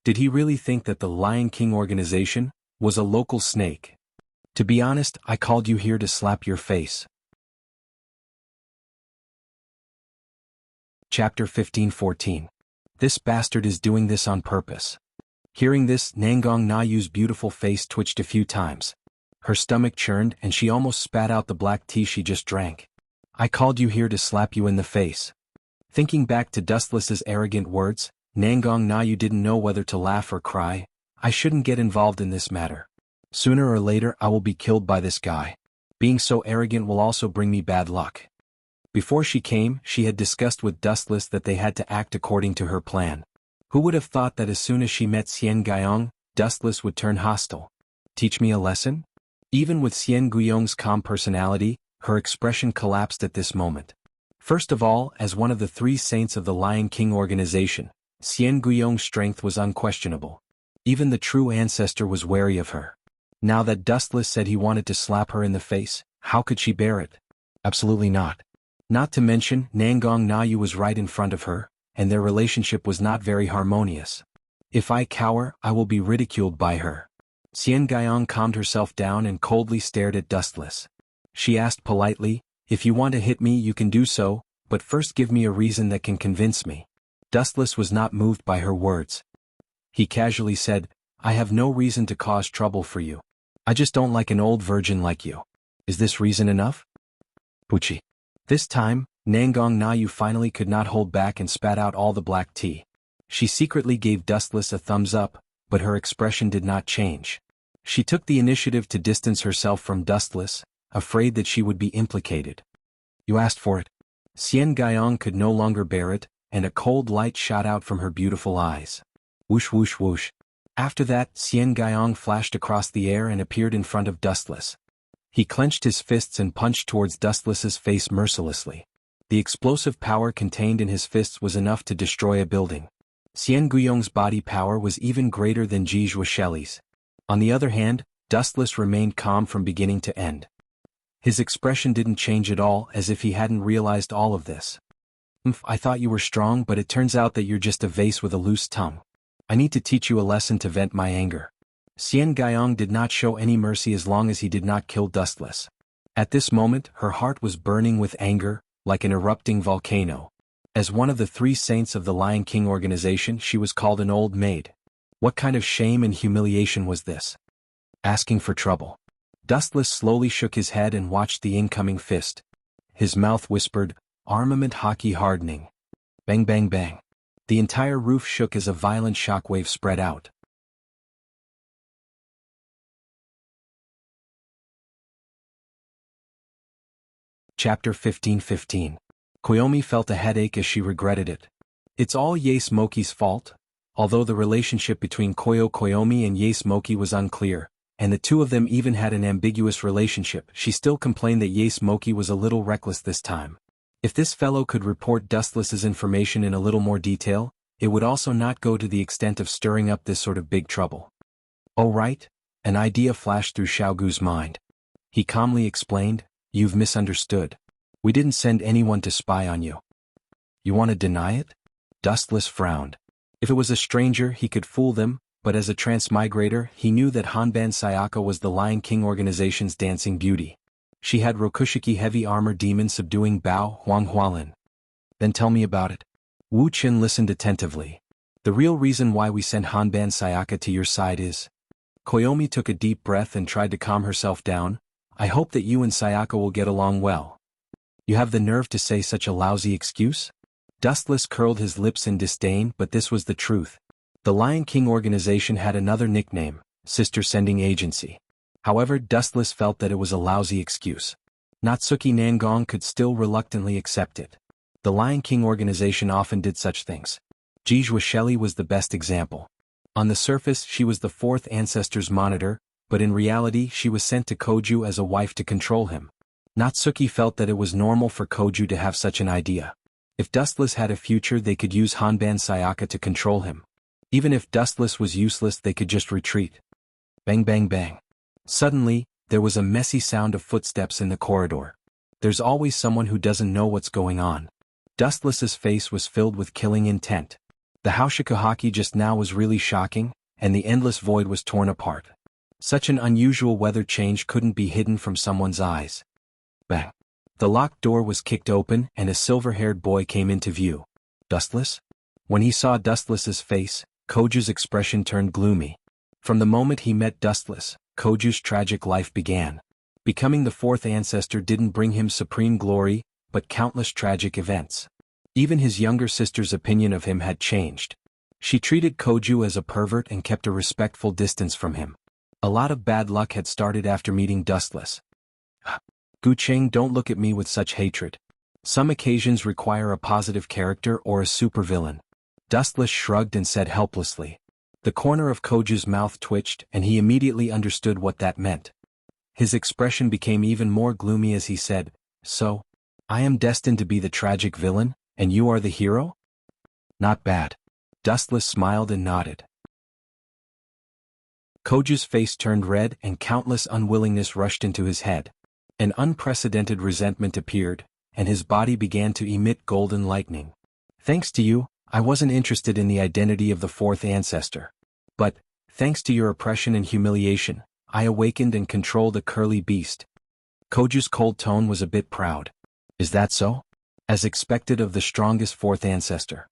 Did he really think that the Lion King organization was a local snake? To be honest, I called you here to slap your face. Chapter 15-14. This bastard is doing this on purpose. Hearing this, Nangong Nayu's beautiful face twitched a few times. Her stomach churned and she almost spat out the black tea she just drank. I called you here to slap you in the face. Thinking back to Dustless's arrogant words, Nangong Nayu didn't know whether to laugh or cry. I shouldn't get involved in this matter. Sooner or later I will be killed by this guy. Being so arrogant will also bring me bad luck. Before she came, she had discussed with Dustless that they had to act according to her plan. Who would have thought that as soon as she met Xian Guyong, Dustless would turn hostile? Teach me a lesson? Even with Xian Guiyong's calm personality, her expression collapsed at this moment. First of all, as one of the three saints of the Lion King organization, Xian Guiyong's strength was unquestionable. Even the true ancestor was wary of her. Now that Dustless said he wanted to slap her in the face, how could she bear it? Absolutely not. Not to mention, Nangong Nayu was right in front of her, and their relationship was not very harmonious. If I cower, I will be ridiculed by her. Xian Guiyong calmed herself down and coldly stared at Dustless. She asked politely, if you want to hit me you can do so, but first give me a reason that can convince me. Dustless was not moved by her words. He casually said, I have no reason to cause trouble for you. I just don't like an old virgin like you. Is this reason enough? Puchi. This time, Nangong Nayu finally could not hold back and spat out all the black tea. She secretly gave Dustless a thumbs up, but her expression did not change. She took the initiative to distance herself from Dustless, afraid that she would be implicated. You asked for it. Xian Guiyong could no longer bear it, and a cold light shot out from her beautiful eyes. Whoosh whoosh whoosh. After that, Xian Guiyong flashed across the air and appeared in front of Dustless. He clenched his fists and punched towards Dustless's face mercilessly. The explosive power contained in his fists was enough to destroy a building. Xian Guiyong's body power was even greater than Ji Zhuosheli's. On the other hand, Dustless remained calm from beginning to end. His expression didn't change at all, as if he hadn't realized all of this. I thought you were strong, but it turns out that you're just a vase with a loose tongue. I need to teach you a lesson to vent my anger. Xian Guiyong did not show any mercy as long as he did not kill Dustless. At this moment, her heart was burning with anger, like an erupting volcano. As one of the three saints of the Lion King organization, she was called an old maid. What kind of shame and humiliation was this? Asking for trouble. Dustless slowly shook his head and watched the incoming fist. His mouth whispered, armament hockey hardening. Bang bang bang. The entire roof shook as a violent shockwave spread out. Chapter 15:15. Koyomi felt a headache as she regretted it. It's all Ye Smoky's fault. Although the relationship between Koyomi and Ye Smoky was unclear, and the two of them even had an ambiguous relationship, she still complained that Ye Smoky was a little reckless this time. If this fellow could report Dustless's information in a little more detail, it would also not go to the extent of stirring up this sort of big trouble. Oh right, an idea flashed through Xiaogu's mind. He calmly explained, you've misunderstood. We didn't send anyone to spy on you. You want to deny it? Dustless frowned. If it was a stranger he could fool them, but as a transmigrator he knew that Hanban Sayaka was the Lion King organization's dancing beauty. She had Rokushiki heavy armor demon subduing Bao Xuanhuan. Then tell me about it. Wu Qin listened attentively. The real reason why we sent Hanban Sayaka to your side is... Koyomi took a deep breath and tried to calm herself down. I hope that you and Sayaka will get along well. You have the nerve to say such a lousy excuse? Dustless curled his lips in disdain, but this was the truth. The Lion King organization had another nickname, Sister Sending Agency. However, Dustless felt that it was a lousy excuse. Natsuki Nangong could still reluctantly accept it. The Lion King organization often did such things. Ji Zhuosheli was the best example. On the surface she was the fourth ancestor's monitor, but in reality she was sent to Koju as a wife to control him. Natsuki felt that it was normal for Koju to have such an idea. If Dustless had a future they could use Hanban Sayaka to control him. Even if Dustless was useless they could just retreat. Bang bang bang. Suddenly, there was a messy sound of footsteps in the corridor. There's always someone who doesn't know what's going on. Dustless's face was filled with killing intent. The Haushikuhaki just now was really shocking, and the endless void was torn apart. Such an unusual weather change couldn't be hidden from someone's eyes. Bang. The locked door was kicked open and a silver-haired boy came into view. Dustless? When he saw Dustless's face, Koju's expression turned gloomy. From the moment he met Dustless, Koju's tragic life began. Becoming the fourth ancestor didn't bring him supreme glory, but countless tragic events. Even his younger sister's opinion of him had changed. She treated Koju as a pervert and kept a respectful distance from him. A lot of bad luck had started after meeting Dustless. Gucheng, don't look at me with such hatred. Some occasions require a positive character or a supervillain. Dustless shrugged and said helplessly. The corner of Koju's mouth twitched and he immediately understood what that meant. His expression became even more gloomy as he said, "So, I am destined to be the tragic villain, and you are the hero? Not bad." Dustless smiled and nodded. Koju's face turned red and countless unwillingness rushed into his head. An unprecedented resentment appeared, and his body began to emit golden lightning. "Thanks to you, I wasn't interested in the identity of the fourth ancestor. But, thanks to your oppression and humiliation, I awakened and controlled a curly beast." Koju's cold tone was a bit proud. "Is that so?" As expected of the strongest fourth ancestor.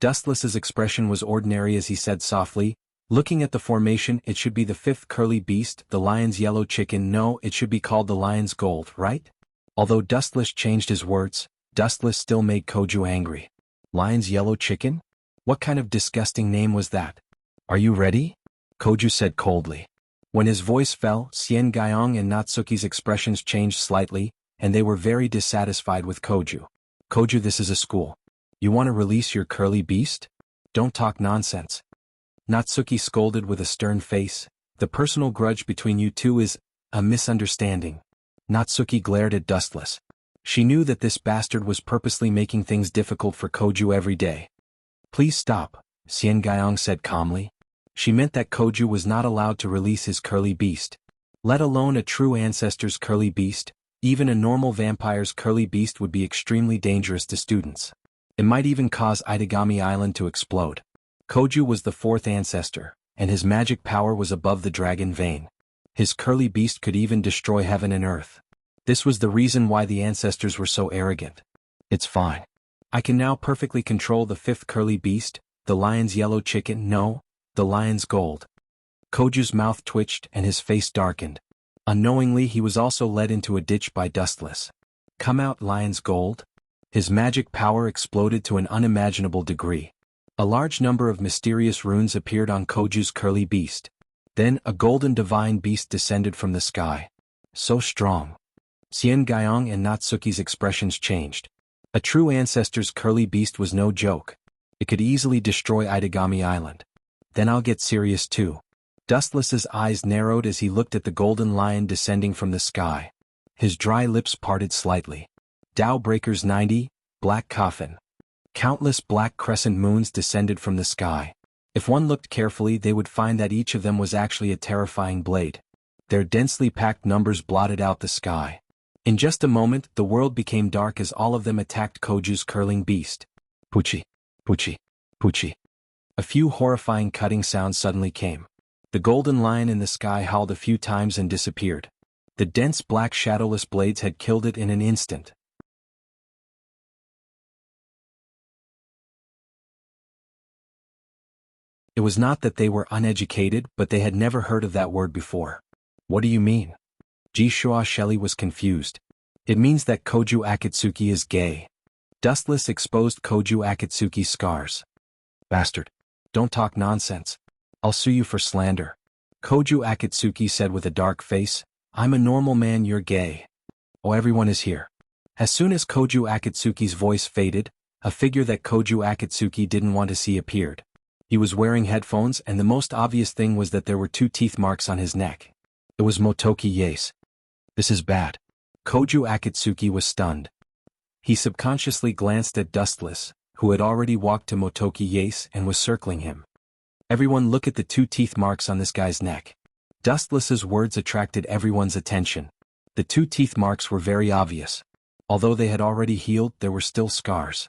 Dustless's expression was ordinary as he said softly, "Looking at the formation, it should be the fifth curly beast, the lion's yellow chicken. No, it should be called the lion's gold, right?" Although Dustless changed his words, Dustless still made Koju angry. "Lion's yellow chicken? What kind of disgusting name was that?" "Are you ready?" Koju said coldly. When his voice fell, Xianxia and Natsuki's expressions changed slightly, and they were very dissatisfied with Koju. "Koju, this is a school. You want to release your curly beast? Don't talk nonsense." Natsuki scolded with a stern face. "The personal grudge between you two is a misunderstanding." Natsuki glared at Dustless. She knew that this bastard was purposely making things difficult for Koju every day. "Please stop," Xianxia said calmly. She meant that Koju was not allowed to release his curly beast. Let alone a true ancestor's curly beast, even a normal vampire's curly beast would be extremely dangerous to students. It might even cause Itagami Island to explode. Koju was the fourth ancestor, and his magic power was above the dragon vein. His curly beast could even destroy heaven and earth. This was the reason why the ancestors were so arrogant. "It's fine. I can now perfectly control the fifth curly beast, the lion's yellow chicken. No, the lion's gold." Koju's mouth twitched and his face darkened. Unknowingly he was also led into a ditch by Dustless. "Come out, lion's gold." His magic power exploded to an unimaginable degree. A large number of mysterious runes appeared on Koju's curly beast. Then a golden divine beast descended from the sky. So strong. Xianxia and Natsuki's expressions changed. A true ancestor's curly beast was no joke. It could easily destroy Itagami Island. "Then I'll get serious too." Dustless's eyes narrowed as he looked at the golden lion descending from the sky. His dry lips parted slightly. Tao Breakers 90, Black Coffin. Countless black crescent moons descended from the sky. If one looked carefully, they would find that each of them was actually a terrifying blade. Their densely packed numbers blotted out the sky. In just a moment, the world became dark as all of them attacked Koju's curling beast. Puchi, puchi, puchi. A few horrifying cutting sounds suddenly came. The golden lion in the sky howled a few times and disappeared. The dense black shadowless blades had killed it in an instant. It was not that they were uneducated, but they had never heard of that word before. "What do you mean?" Jishua Shelley was confused. "It means that Koju Akatsuki is gay." Dustless exposed Koju Akatsuki's scars. "Bastard. Don't talk nonsense. I'll sue you for slander." Koju Akatsuki said with a dark face, "I'm a normal man, you're gay. Oh, everyone is here." As soon as Koju Akatsuki's voice faded, a figure that Koju Akatsuki didn't want to see appeared. He was wearing headphones, and the most obvious thing was that there were 2 teeth marks on his neck. It was Motoki Yase. "This is bad." Koju Akatsuki was stunned. He subconsciously glanced at Dustless, who had already walked to Motoki Yase and was circling him. "Everyone look at the 2 teeth marks on this guy's neck." Dustless's words attracted everyone's attention. The 2 teeth marks were very obvious. Although they had already healed, there were still scars.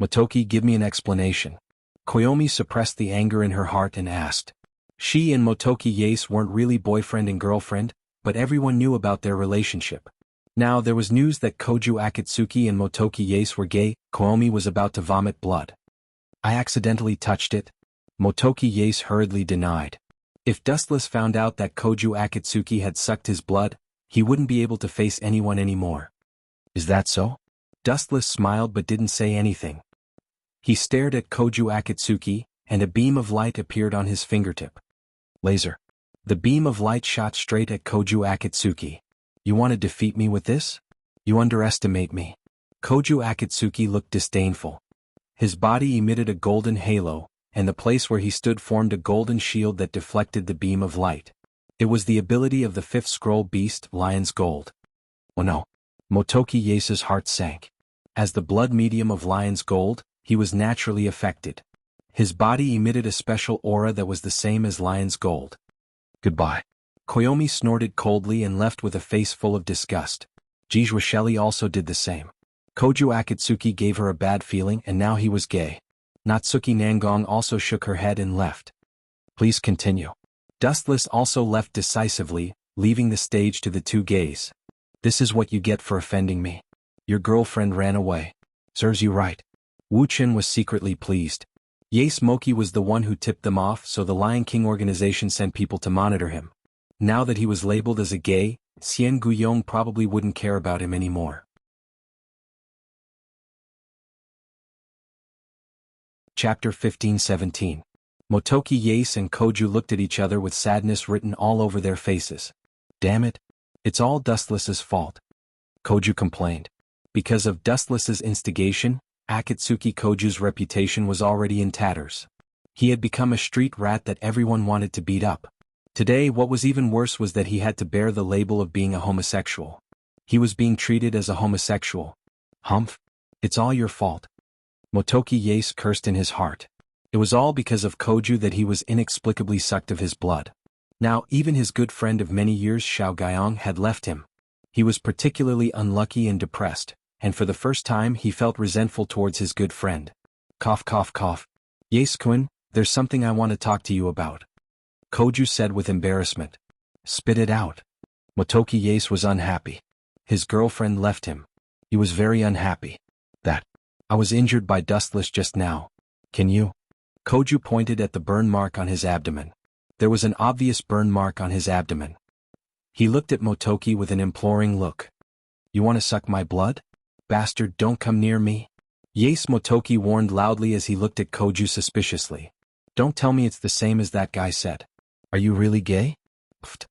"Motoki, give me an explanation." Koyomi suppressed the anger in her heart and asked. She and Motoki Yase weren't really boyfriend and girlfriend, but everyone knew about their relationship. Now there was news that Koju Akatsuki and Motoki Yase were gay. Koyomi was about to vomit blood. "I accidentally touched it," Motoki Yase hurriedly denied. If Dustless found out that Koju Akatsuki had sucked his blood, he wouldn't be able to face anyone anymore. "Is that so?" Dustless smiled but didn't say anything. He stared at Koju Akatsuki, and a beam of light appeared on his fingertip. Laser. The beam of light shot straight at Koju Akatsuki. "You want to defeat me with this? You underestimate me." Koju Akatsuki looked disdainful. His body emitted a golden halo, and the place where he stood formed a golden shield that deflected the beam of light. It was the ability of the fifth scroll beast, Lion's Gold. Oh no. Motoki Yace's heart sank. As the blood medium of Lion's Gold, he was naturally affected. His body emitted a special aura that was the same as Lion's Gold. Goodbye. Koyomi snorted coldly and left with a face full of disgust. Jianghu Shelley also did the same. Koju Akatsuki gave her a bad feeling and now he was gay. Natsuki Nangong also shook her head and left. Please continue. Dustless also left decisively, leaving the stage to the two gays. This is what you get for offending me. Your girlfriend ran away. Serves you right. Wu Chen was secretly pleased. Yace Moki was the one who tipped them off, so the Lion King organization sent people to monitor him. Now that he was labeled as a gay, Xian Guyong probably wouldn't care about him anymore. Chapter 15-17. Motoki Yace and Koju looked at each other with sadness written all over their faces. Damn it. It's all Dustless's fault. Koju complained. Because of Dustless's instigation, Akatsuki Koju's reputation was already in tatters. He had become a street rat that everyone wanted to beat up. Today, what was even worse was that he had to bear the label of being a homosexual. He was being treated as a homosexual. Humph. It's all your fault. Motoki Yace cursed in his heart. It was all because of Koju that he was inexplicably sucked of his blood. Now even his good friend of many years Xiao Guyong had left him. He was particularly unlucky and depressed, and for the first time he felt resentful towards his good friend. Cough cough cough. Yace-kun, there's something I want to talk to you about. Koju said with embarrassment. Spit it out. Motoki Yace was unhappy. His girlfriend left him. He was very unhappy. I was injured by Dustless just now. Can you? Koju pointed at the burn mark on his abdomen. There was an obvious burn mark on his abdomen. He looked at Motoki with an imploring look. You want to suck my blood? Bastard, don't come near me. Yace Motoki warned loudly as he looked at Koju suspiciously. Don't tell me it's the same as that guy said. Are you really gay? Pfft.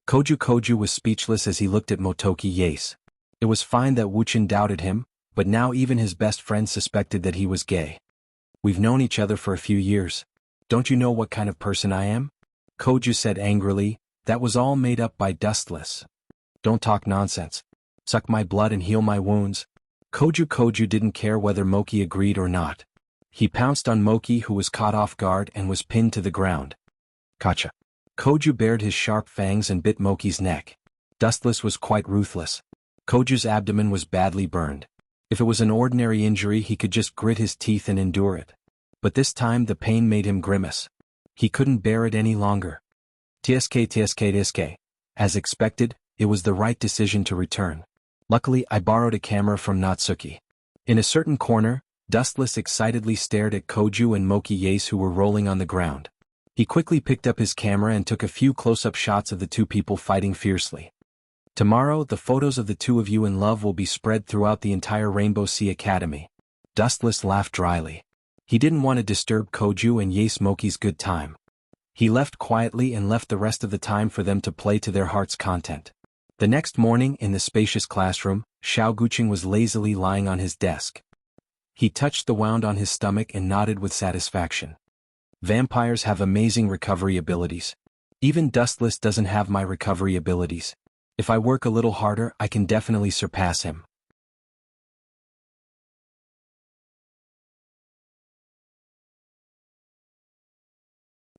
Koju was speechless as he looked at Motoki Yace. It was fine that Wu Chen doubted him, but now even his best friend suspected that he was gay. We've known each other for a few years. Don't you know what kind of person I am? Koju said angrily. That was all made up by Dustless. Don't talk nonsense. Suck my blood and heal my wounds. Koju didn't care whether Moki agreed or not. He pounced on Moki, who was caught off guard and was pinned to the ground. Gotcha. Koju bared his sharp fangs and bit Moki's neck. Dustless was quite ruthless. Koju's abdomen was badly burned. If it was an ordinary injury he could just grit his teeth and endure it. But this time the pain made him grimace. He couldn't bear it any longer. Tsk. As expected, it was the right decision to return. Luckily I borrowed a camera from Natsuki. In a certain corner, Dustless excitedly stared at Koju and Moki Yace who were rolling on the ground. He quickly picked up his camera and took a few close-up shots of the two people fighting fiercely. Tomorrow, the photos of the two of you in love will be spread throughout the entire Rainbow Sea Academy. Dustless laughed dryly. He didn't want to disturb Koju and Yace Moki's good time. He left quietly and left the rest of the time for them to play to their heart's content. The next morning, in the spacious classroom, Xiao Guqing was lazily lying on his desk. He touched the wound on his stomach and nodded with satisfaction. Vampires have amazing recovery abilities. Even Dustless doesn't have my recovery abilities. If I work a little harder, I can definitely surpass him.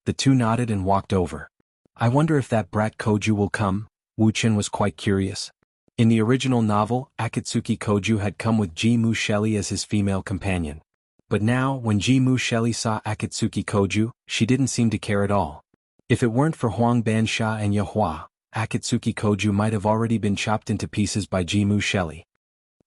The two nodded and walked over. I wonder if that brat Koju will come. Wu Chen was quite curious. In the original novel, Akatsuki Koju had come with Jianghu Shelley as his female companion. But now, when Jianghu Shelley saw Akatsuki Koju, she didn't seem to care at all. If it weren't for Huang Bansha and Yahua, Akatsuki Koju might have already been chopped into pieces by Jianghu Shelley.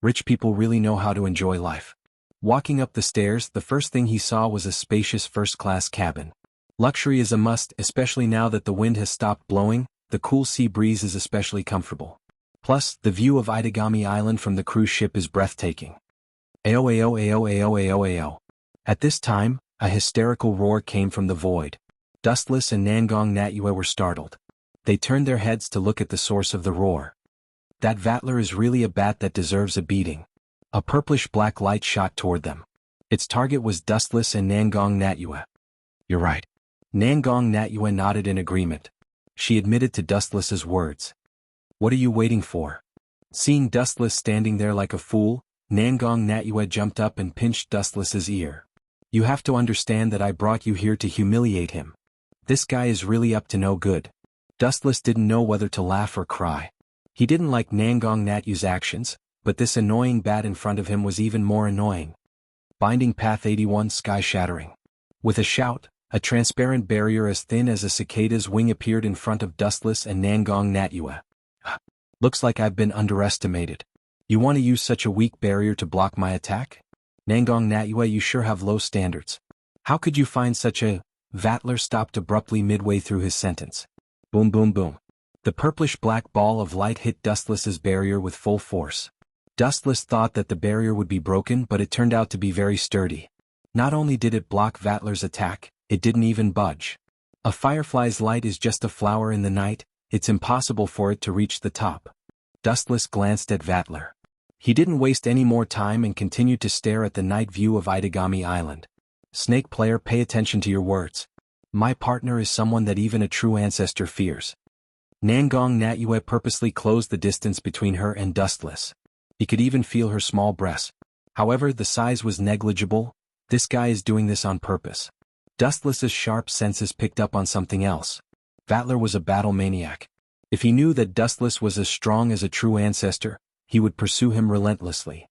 Rich people really know how to enjoy life. Walking up the stairs, the first thing he saw was a spacious first-class cabin. Luxury is a must, especially now that the wind has stopped blowing. The cool sea breeze is especially comfortable. Plus, the view of Itagami Island from the cruise ship is breathtaking. Ao. At this time, a hysterical roar came from the void. Dustless and Nangong Natyue were startled. They turned their heads to look at the source of the roar. That Vatler is really a bat that deserves a beating. A purplish-black light shot toward them. Its target was Dustless and Nangong Natyue. You're right. Nangong Natyue nodded in agreement. she admitted to Dustless's words. What are you waiting for? Seeing Dustless standing there like a fool, Nangong Natyue jumped up and pinched Dustless's ear. You have to understand that I brought you here to humiliate him. This guy is really up to no good. Dustless didn't know whether to laugh or cry. He didn't like Nangong Natyue's actions, but this annoying bat in front of him was even more annoying. Binding Path 81 Sky Shattering. With a shout, a transparent barrier as thin as a cicada's wing appeared in front of Dustless and Nangong Natyue. Looks like I've been underestimated. You want to use such a weak barrier to block my attack? Nangong Natyue, you sure have low standards. How could you find such a... Vatler stopped abruptly midway through his sentence. Boom boom boom. The purplish-black ball of light hit Dustless's barrier with full force. Dustless thought that the barrier would be broken, but it turned out to be very sturdy. Not only did it block Vatler's attack, it didn't even budge. A firefly's light is just a flower in the night, it's impossible for it to reach the top. Dustless glanced at Vatler. He didn't waste any more time and continued to stare at the night view of Itagami Island. Snake player, pay attention to your words. My partner is someone that even a true ancestor fears. Nangong Natyue purposely closed the distance between her and Dustless. He could even feel her small breasts. However, the size was negligible. This guy is doing this on purpose. Dustless's sharp senses picked up on something else. Vatler was a battle maniac. If he knew that Dustless was as strong as a true ancestor, he would pursue him relentlessly.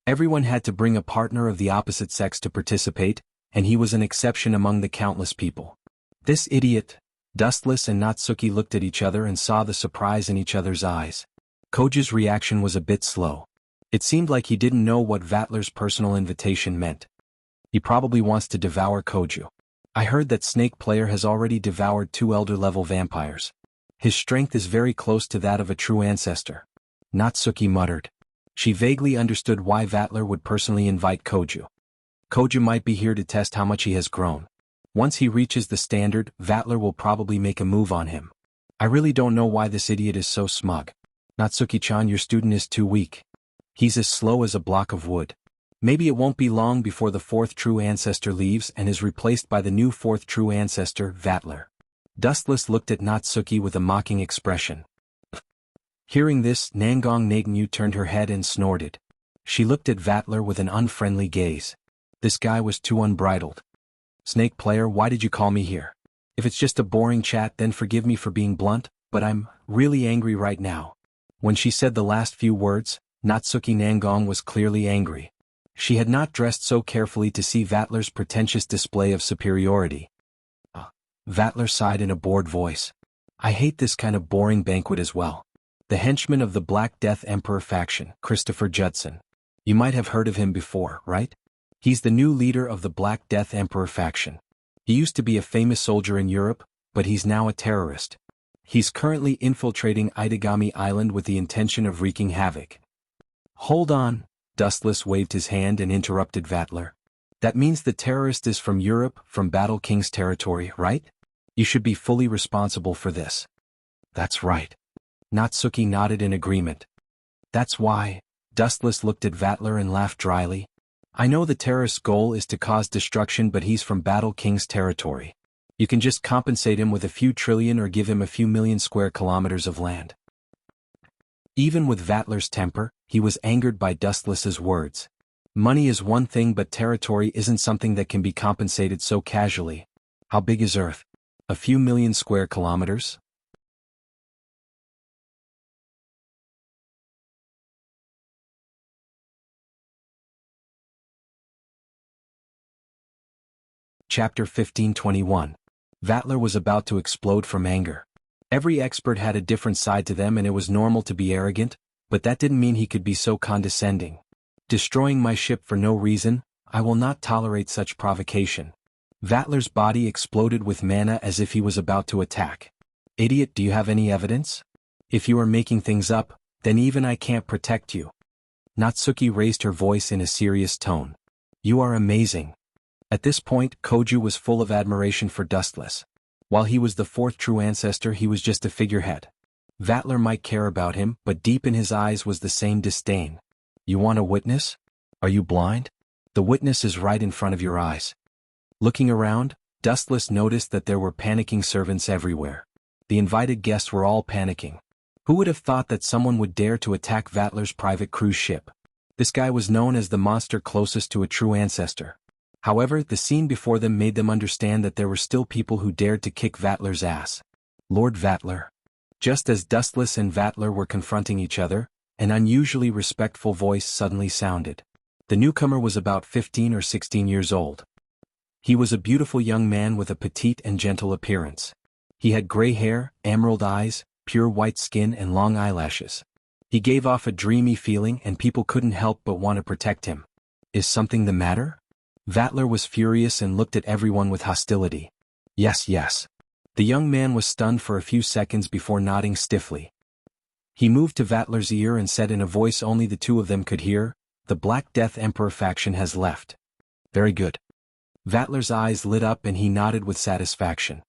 Everyone had to bring a partner of the opposite sex to participate, and he was an exception among the countless people. This idiot, Dustless and Natsuki looked at each other and saw the surprise in each other's eyes. Koju's reaction was a bit slow. It seemed like he didn't know what Vatler's personal invitation meant. He probably wants to devour Koju. I heard that Snake Player has already devoured 2 elder-level vampires. His strength is very close to that of a true ancestor. Natsuki muttered. She vaguely understood why Vatler would personally invite Koju. Koju might be here to test how much he has grown. Once he reaches the standard, Vatler will probably make a move on him. I really don't know why this idiot is so smug. Natsuki-chan, your student is too weak. He's as slow as a block of wood. Maybe it won't be long before the 4th true ancestor leaves and is replaced by the new 4th true ancestor, Vatler. Dustless looked at Natsuki with a mocking expression. Hearing this, Nangong Natyue turned her head and snorted. She looked at Vatler with an unfriendly gaze. This guy was too unbridled. Snake Player, why did you call me here? If it's just a boring chat, then forgive me for being blunt, but I'm really angry right now. When she said the last few words, Natsuki Nangong was clearly angry. She had not dressed so carefully to see Vatler's pretentious display of superiority. Vatler sighed in a bored voice. I hate this kind of boring banquet as well. The henchman of the Black Death Emperor faction, Christopher Judson. You might have heard of him before, right? He's the new leader of the Black Death Emperor faction. He used to be a famous soldier in Europe, but he's now a terrorist. He's currently infiltrating Itagami Island with the intention of wreaking havoc. Hold on. Dustless waved his hand and interrupted Vatler. That means the terrorist is from Europe, from Battle King's territory, right? You should be fully responsible for this. That's right. Natsuki nodded in agreement. That's why. Dustless looked at Vatler and laughed dryly. I know the terrorist's goal is to cause destruction, but he's from Battle King's territory. You can just compensate him with a few trillion or give him a few million square kilometers of land. Even with Vatler's temper, he was angered by Dustless's words. Money is one thing, but territory isn't something that can be compensated so casually. How big is Earth? A few million square kilometers? Chapter 1521. Vatler was about to explode from anger. Every expert had a different side to them, and it was normal to be arrogant, but that didn't mean he could be so condescending. Destroying my ship for no reason, I will not tolerate such provocation. Vatler's body exploded with mana as if he was about to attack. Idiot, do you have any evidence? If you are making things up, then even I can't protect you. Natsuki raised her voice in a serious tone. You are amazing. At this point, Koju was full of admiration for Dustless. While he was the 4th true ancestor, he was just a figurehead. Vatler might care about him, but deep in his eyes was the same disdain. You want a witness? Are you blind? The witness is right in front of your eyes. Looking around, Dustless noticed that there were panicking servants everywhere. The invited guests were all panicking. Who would have thought that someone would dare to attack Vatler's private cruise ship? This guy was known as the monster closest to a true ancestor. However, the scene before them made them understand that there were still people who dared to kick Vatler's ass. Lord Vatler. Just as Dustless and Vatler were confronting each other, an unusually respectful voice suddenly sounded. The newcomer was about 15 or 16 years old. He was a beautiful young man with a petite and gentle appearance. He had gray hair, emerald eyes, pure white skin and long eyelashes. He gave off a dreamy feeling and people couldn't help but want to protect him. Is something the matter? Vatler was furious and looked at everyone with hostility. Yes, yes. The young man was stunned for a few seconds before nodding stiffly. He moved to Vatler's ear and said in a voice only the two of them could hear, "The Black Death Emperor faction has left." Very good. Vatler's eyes lit up and he nodded with satisfaction.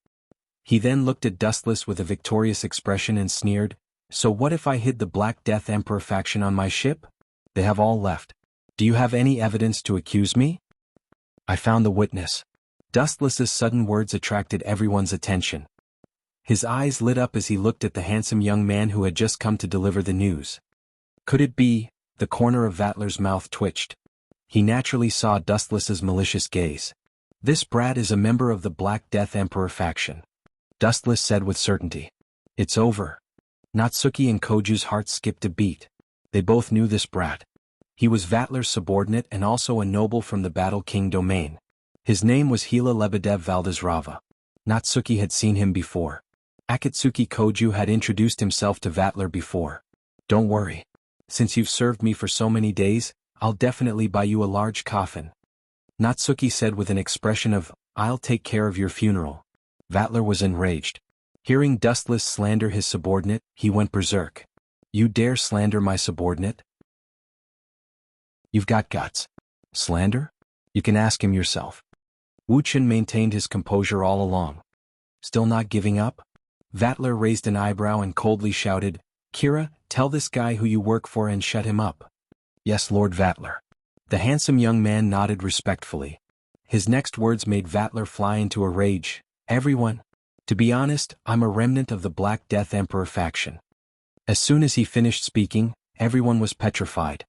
He then looked at Dustless with a victorious expression and sneered, "So what if I hid the Black Death Emperor faction on my ship? They have all left. Do you have any evidence to accuse me?" I found the witness. Dustless's sudden words attracted everyone's attention. His eyes lit up as he looked at the handsome young man who had just come to deliver the news. Could it be? The corner of Vatler's mouth twitched. He naturally saw Dustless's malicious gaze. This brat is a member of the Black Death Emperor faction. Dustless said with certainty. It's over. Natsuki and Koju's hearts skipped a beat. They both knew this brat. He was Vatler's subordinate and also a noble from the Battle King domain. His name was Hila Lebedev Valdezrava. Natsuki had seen him before. Akatsuki Koju had introduced himself to Vatler before. Don't worry. Since you've served me for so many days, I'll definitely buy you a large coffin. Natsuki said with an expression of, I'll take care of your funeral. Vatler was enraged. Hearing Dustless slander his subordinate, he went berserk. You dare slander my subordinate? You've got guts. Slander? You can ask him yourself. Wuxian maintained his composure all along. Still not giving up? Vatler raised an eyebrow and coldly shouted, Kira, tell this guy who you work for and shut him up. Yes, Lord Vatler. The handsome young man nodded respectfully. His next words made Vatler fly into a rage. Everyone. To be honest, I'm a remnant of the Black Death Emperor faction. As soon as he finished speaking, everyone was petrified.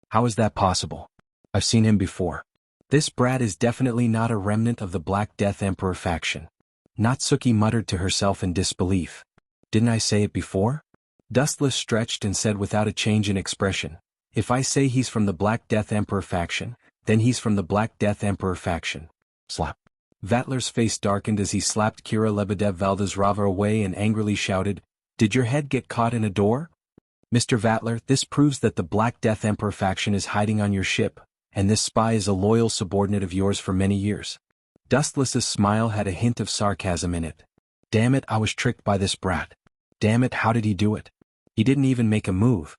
How is that possible? I've seen him before. This brat is definitely not a remnant of the Black Death Emperor faction. Natsuki muttered to herself in disbelief. Didn't I say it before? Dustless stretched and said without a change in expression, if I say he's from the Black Death Emperor faction, then he's from the Black Death Emperor faction. Slap. Vatler's face darkened as he slapped Kira Lebedev Valdezrava away and angrily shouted, Did your head get caught in a door? Mr. Vatler, this proves that the Black Death Emperor faction is hiding on your ship, and this spy is a loyal subordinate of yours for many years. Dustless's smile had a hint of sarcasm in it. Damn it, I was tricked by this brat. Damn it, how did he do it? He didn't even make a move.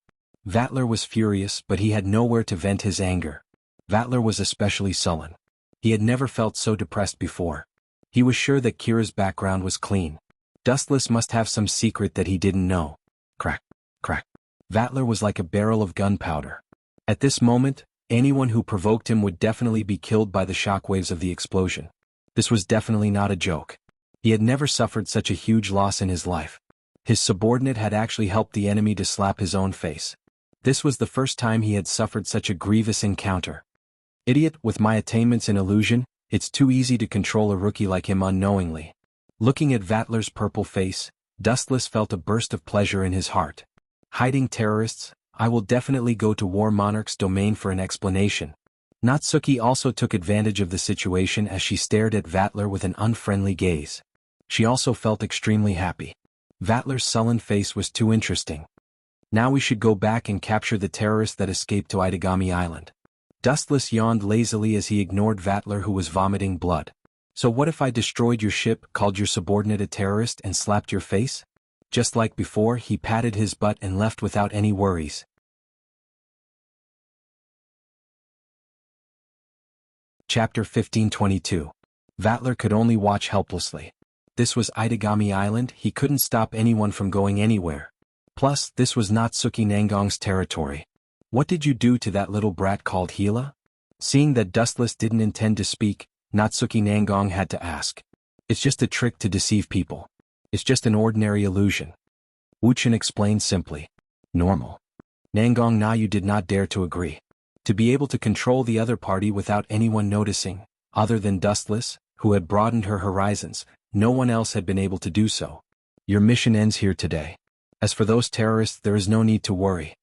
Vatler was furious, but he had nowhere to vent his anger. Vatler was especially sullen. He had never felt so depressed before. He was sure that Kira's background was clean. Dustless must have some secret that he didn't know. Crack, crack. Vatler was like a barrel of gunpowder. At this moment, anyone who provoked him would definitely be killed by the shockwaves of the explosion. This was definitely not a joke. He had never suffered such a huge loss in his life. His subordinate had actually helped the enemy to slap his own face. This was the first time he had suffered such a grievous encounter. Idiot, with my attainments in illusion, it's too easy to control a rookie like him unknowingly. Looking at Vatler's purple face, Dustless felt a burst of pleasure in his heart. Hiding terrorists, I will definitely go to War Monarch's domain for an explanation. Natsuki also took advantage of the situation as she stared at Vatler with an unfriendly gaze. She also felt extremely happy. Vatler's sullen face was too interesting. Now we should go back and capture the terrorists that escaped to Itagami Island. Dustless yawned lazily as he ignored Vatler who was vomiting blood. So what if I destroyed your ship, called your subordinate a terrorist and slapped your face? Just like before, he patted his butt and left without any worries. Chapter 1522. Vatler could only watch helplessly. This was Itagami Island, he couldn't stop anyone from going anywhere. Plus, this was Natsuki Nangong's territory. What did you do to that little brat called Hila? Seeing that Dustless didn't intend to speak, Natsuki Nangong had to ask. It's just a trick to deceive people. It's just an ordinary illusion. Wuxian explained simply. Normal. Nangong Nayu did not dare to agree. To be able to control the other party without anyone noticing, other than Dustless, who had broadened her horizons, no one else had been able to do so. Your mission ends here today. As for those terrorists, there is no need to worry.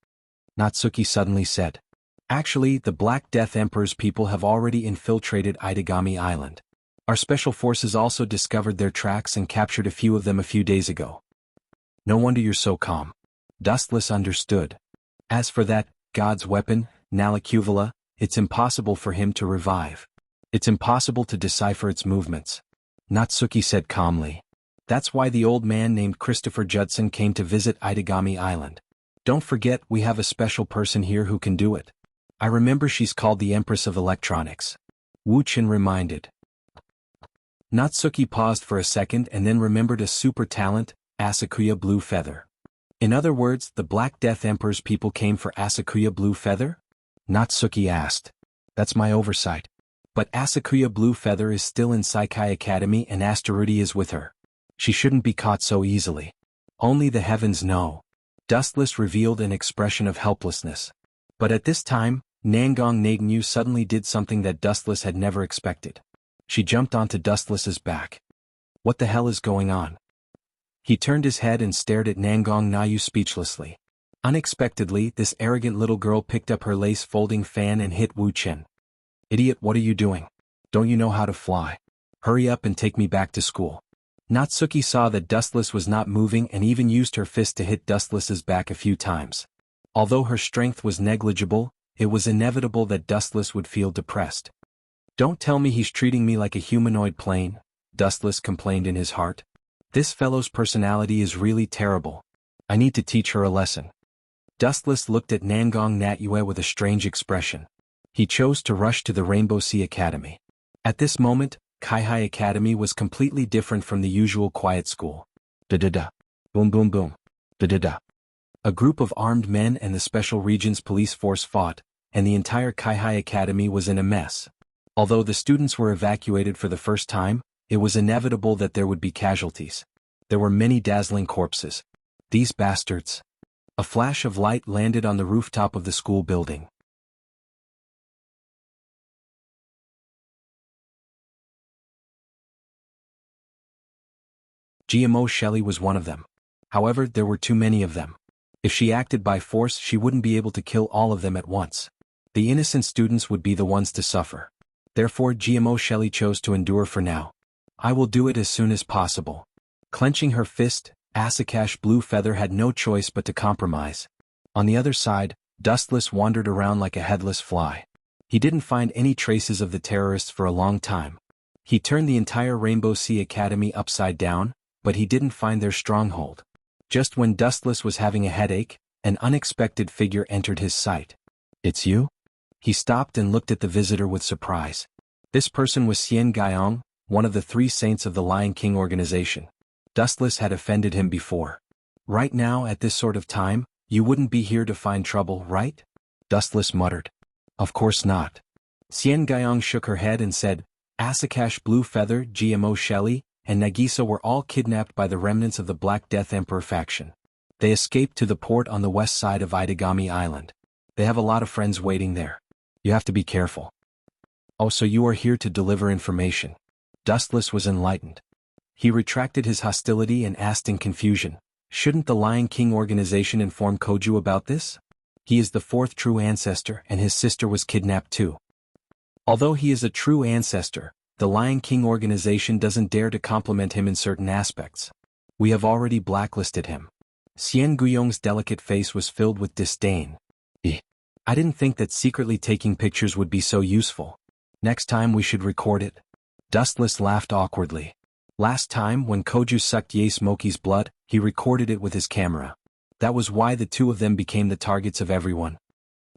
Natsuki suddenly said. Actually, the Black Death Emperor's people have already infiltrated Itagami Island. Our special forces also discovered their tracks and captured a few of them a few days ago. No wonder you're so calm. Dustless understood. As for that, God's weapon, Nalacuvula, it's impossible for him to revive. It's impossible to decipher its movements. Natsuki said calmly. That's why the old man named Christopher Judson came to visit Itagami Island. Don't forget we have a special person here who can do it. I remember she's called the Empress of Electronics. Wuxian reminded. Natsuki paused for a second and then remembered a super talent, Asakuya Blue Feather. In other words, the Black Death Emperor's people came for Asakuya Blue Feather? Natsuki asked. That's my oversight. But Asakuya Blue Feather is still in Saikai Academy and Asterudi is with her. She shouldn't be caught so easily. Only the heavens know. Dustless revealed an expression of helplessness. But at this time, Nangong Naganyu suddenly did something that Dustless had never expected. She jumped onto Dustless's back. What the hell is going on? He turned his head and stared at Nangong Nayu speechlessly. Unexpectedly, this arrogant little girl picked up her lace-folding fan and hit Wuxian. Idiot, what are you doing? Don't you know how to fly? Hurry up and take me back to school. Natsuki saw that Dustless was not moving and even used her fist to hit Dustless's back a few times. Although her strength was negligible, it was inevitable that Dustless would feel depressed. Don't tell me he's treating me like a humanoid plane, Dustless complained in his heart. This fellow's personality is really terrible. I need to teach her a lesson. Dustless looked at Nangong Natyue with a strange expression. He chose to rush to the Rainbow Sea Academy. At this moment, Kaihai Academy was completely different from the usual quiet school. Da-da-da. Boom boom boom. Da-da-da. A group of armed men and the Special Regions Police Force fought, and the entire Kaihai Academy was in a mess. Although the students were evacuated for the first time, it was inevitable that there would be casualties. There were many dazzling corpses. These bastards. A flash of light landed on the rooftop of the school building. GMO Shelley was one of them. However, there were too many of them. If she acted by force, she wouldn't be able to kill all of them at once. The innocent students would be the ones to suffer. Therefore, GMO Shelley chose to endure for now. I will do it as soon as possible. Clenching her fist, Asakash Blue Feather had no choice but to compromise. On the other side, Dustless wandered around like a headless fly. He didn't find any traces of the terrorists for a long time. He turned the entire Rainbow Sea Academy upside down, but he didn't find their stronghold. Just when Dustless was having a headache, an unexpected figure entered his sight. It's you? He stopped and looked at the visitor with surprise. This person was Xian Gaiong, one of the 3 saints of the Lion King organization. Dustless had offended him before. Right now, at this sort of time, you wouldn't be here to find trouble, right? Dustless muttered. Of course not. Xian Gaiong shook her head and said, Asakash Blue Feather, GMO Shelley, and Nagisa were all kidnapped by the remnants of the Black Death Emperor faction. They escaped to the port on the west side of Itagami Island. They have a lot of friends waiting there. You have to be careful. Oh, so you are here to deliver information. Dustless was enlightened. He retracted his hostility and asked in confusion, shouldn't the Lion King organization inform Koju about this? He is the 4th true ancestor and his sister was kidnapped too. Although he is a true ancestor, the Lion King organization doesn't dare to compliment him in certain aspects. We have already blacklisted him. Xian Guyong's delicate face was filled with disdain. I didn't think that secretly taking pictures would be so useful. Next time we should record it. Dustless laughed awkwardly. Last time, when Koju sucked Ye Smokey's blood, he recorded it with his camera. That was why the 2 of them became the targets of everyone.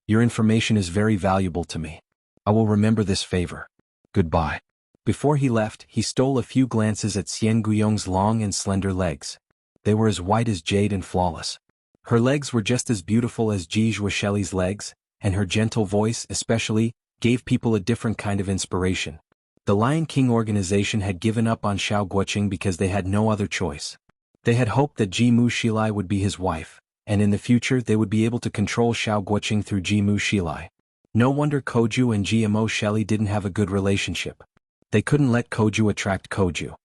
Your information is very valuable to me. I will remember this favor. Goodbye. Before he left, he stole a few glances at Xian Guyong's long and slender legs. They were as white as jade and flawless. Her legs were just as beautiful as Ji Zhuo Shelley's legs, and her gentle voice, especially, gave people a different kind of inspiration. The Lion King organization had given up on Xiao Guoqing because they had no other choice. They had hoped that Jimu Shilai would be his wife, and in the future they would be able to control Xiao Guoqing through Jimu Shilai. No wonder Koju and GMO Shelley didn't have a good relationship. They couldn't let Koju attract Koju.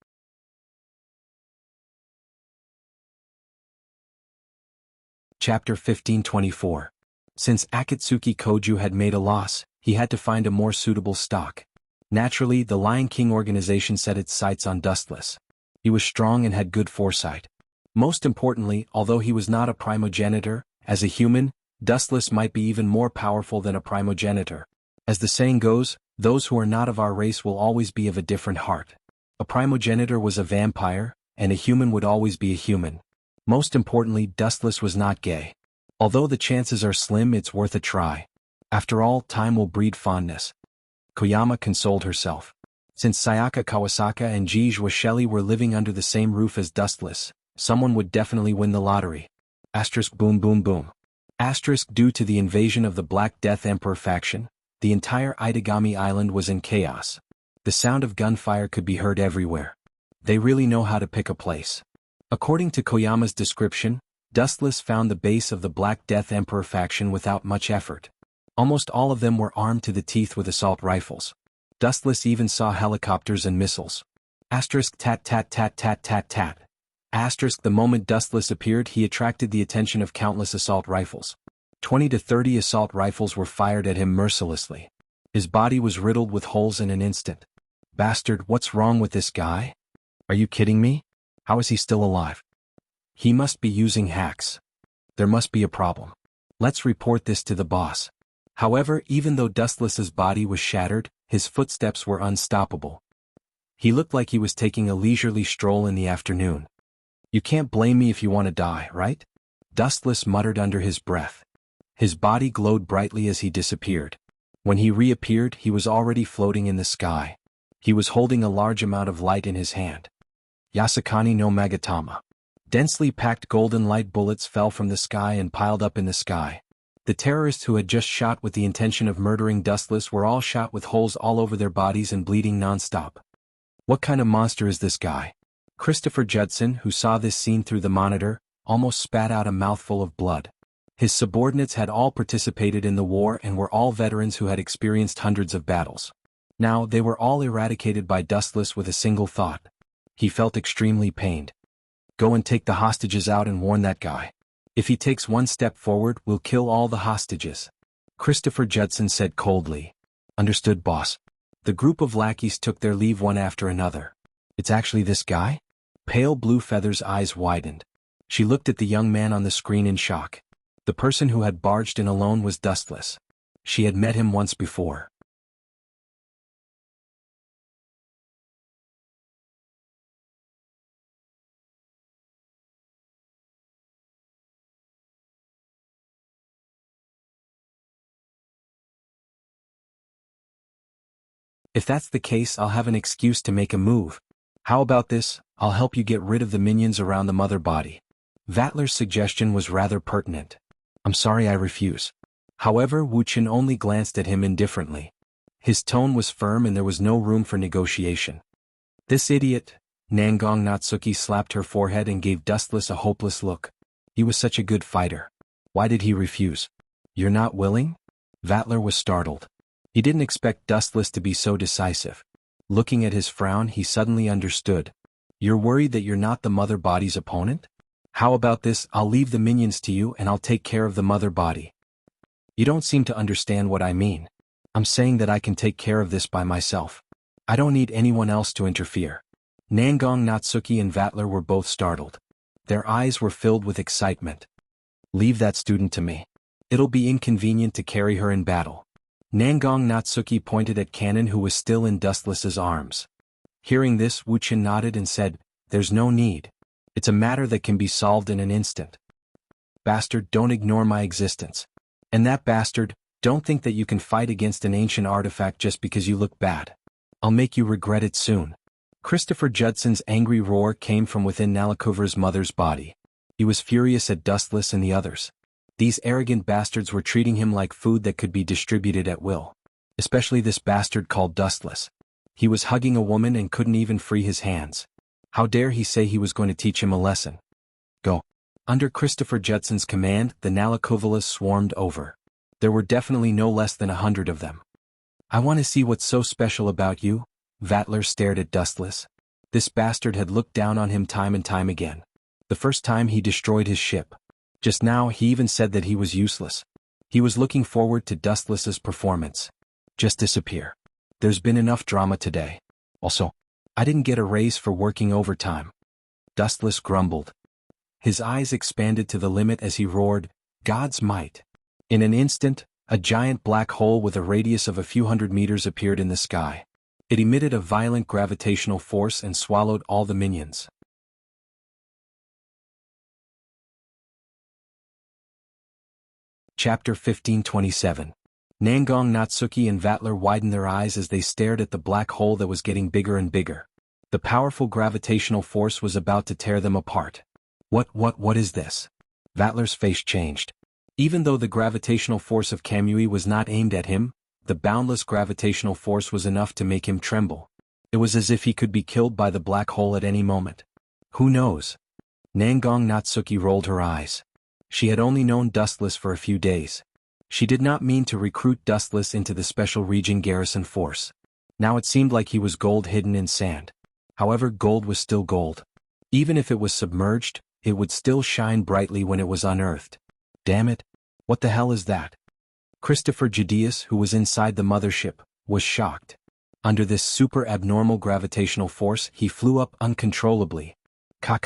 Chapter 1524. Since Akatsuki Koju had made a loss, he had to find a more suitable stock. Naturally, the Lion King organization set its sights on Dustless. He was strong and had good foresight. Most importantly, although he was not a primogenitor, as a human, Dustless might be even more powerful than a primogenitor. As the saying goes, those who are not of our race will always be of a different heart. A primogenitor was a vampire, and a human would always be a human. Most importantly, Dustless was not gay. Although the chances are slim, it's worth a try. After all, time will breed fondness. Koyama consoled herself. Since Sayaka Kawasaka and Jijua Shelley were living under the same roof as Dustless, someone would definitely win the lottery. Asterisk boom boom boom. Asterisk due to the invasion of the Black Death Emperor faction, the entire Itagami Island was in chaos. The sound of gunfire could be heard everywhere. They really know how to pick a place. According to Koyama's description, Dustless found the base of the Black Death Emperor faction without much effort. Almost all of them were armed to the teeth with assault rifles. Dustless even saw helicopters and missiles. Asterisk tat tat tat tat tat tat. Asterisk the moment Dustless appeared, he attracted the attention of countless assault rifles. 20 to 30 assault rifles were fired at him mercilessly. His body was riddled with holes in an instant. Bastard, what's wrong with this guy? Are you kidding me? How is he still alive? He must be using hacks. There must be a problem. Let's report this to the boss. However, even though Dustless's body was shattered, his footsteps were unstoppable. He looked like he was taking a leisurely stroll in the afternoon. You can't blame me if you want to die, right? Dustless muttered under his breath. His body glowed brightly as he disappeared. When he reappeared, he was already floating in the sky. He was holding a large amount of light in his hand. Yasakani no Magatama. Densely packed golden light bullets fell from the sky and piled up in the sky. The terrorists who had just shot with the intention of murdering Dustless were all shot with holes all over their bodies and bleeding non-stop. What kind of monster is this guy? Christopher Judson, who saw this scene through the monitor, almost spat out a mouthful of blood. His subordinates had all participated in the war and were all veterans who had experienced hundreds of battles. Now, they were all eradicated by Dustless with a single thought. He felt extremely pained. Go and take the hostages out and warn that guy. If he takes one step forward, we'll kill all the hostages. Christopher Judson said coldly. Understood, boss. The group of lackeys took their leave one after another. It's actually this guy? Pale Blue Feather's eyes widened. She looked at the young man on the screen in shock. The person who had barged in alone was Dustless. She had met him once before. If that's the case, I'll have an excuse to make a move. How about this? I'll help you get rid of the minions around the mother body. Vatler's suggestion was rather pertinent. I'm sorry, I refuse. However, Wuchen only glanced at him indifferently. His tone was firm and there was no room for negotiation. This idiot, Nangong Natsuki slapped her forehead and gave Dustless a hopeless look. He was such a good fighter. Why did he refuse? You're not willing? Vatler was startled. He didn't expect Dustless to be so decisive. Looking at his frown, he suddenly understood. You're worried that you're not the mother body's opponent? How about this? I'll leave the minions to you and I'll take care of the mother body. You don't seem to understand what I mean. I'm saying that I can take care of this by myself. I don't need anyone else to interfere. Nangong Natsuki and Vatler were both startled. Their eyes were filled with excitement. Leave that student to me. It'll be inconvenient to carry her in battle. Nangong Natsuki pointed at Cannon, who was still in Dustless's arms. Hearing this, Wuchen nodded and said, There's no need. It's a matter that can be solved in an instant. Bastard, don't ignore my existence. And that bastard, don't think that you can fight against an ancient artifact just because you look bad. I'll make you regret it soon. Christopher Judson's angry roar came from within Nalikover's mother's body. He was furious at Dustless and the others. These arrogant bastards were treating him like food that could be distributed at will. Especially this bastard called Dustless. He was hugging a woman and couldn't even free his hands. How dare he say he was going to teach him a lesson? Go. Under Christopher Judson's command, the Nalakovalas swarmed over. There were definitely no less than 100 of them. I want to see what's so special about you. Vattler stared at Dustless. This bastard had looked down on him time and time again. The first time he destroyed his ship. Just now he even said that he was useless. He was looking forward to Dustless's performance. Just disappear. There's been enough drama today. Also, I didn't get a raise for working overtime. Dustless grumbled. His eyes expanded to the limit as he roared, God's might. In an instant, a giant black hole with a radius of a few hundred meters appeared in the sky. It emitted a violent gravitational force and swallowed all the minions. Chapter 1527. Nangong Natsuki and Vattler widened their eyes as they stared at the black hole that was getting bigger and bigger. The powerful gravitational force was about to tear them apart. What is this? Vattler's face changed. Even though the gravitational force of Kamui was not aimed at him, the boundless gravitational force was enough to make him tremble. It was as if he could be killed by the black hole at any moment. Who knows? Nangong Natsuki rolled her eyes. She had only known Dustless for a few days. She did not mean to recruit Dustless into the Special Region Garrison Force. Now it seemed like he was gold hidden in sand. However, gold was still gold. Even if it was submerged, it would still shine brightly when it was unearthed. Damn it! What the hell is that? Christopher Judeus, who was inside the mothership, was shocked. Under this super abnormal gravitational force, he flew up uncontrollably. Ka.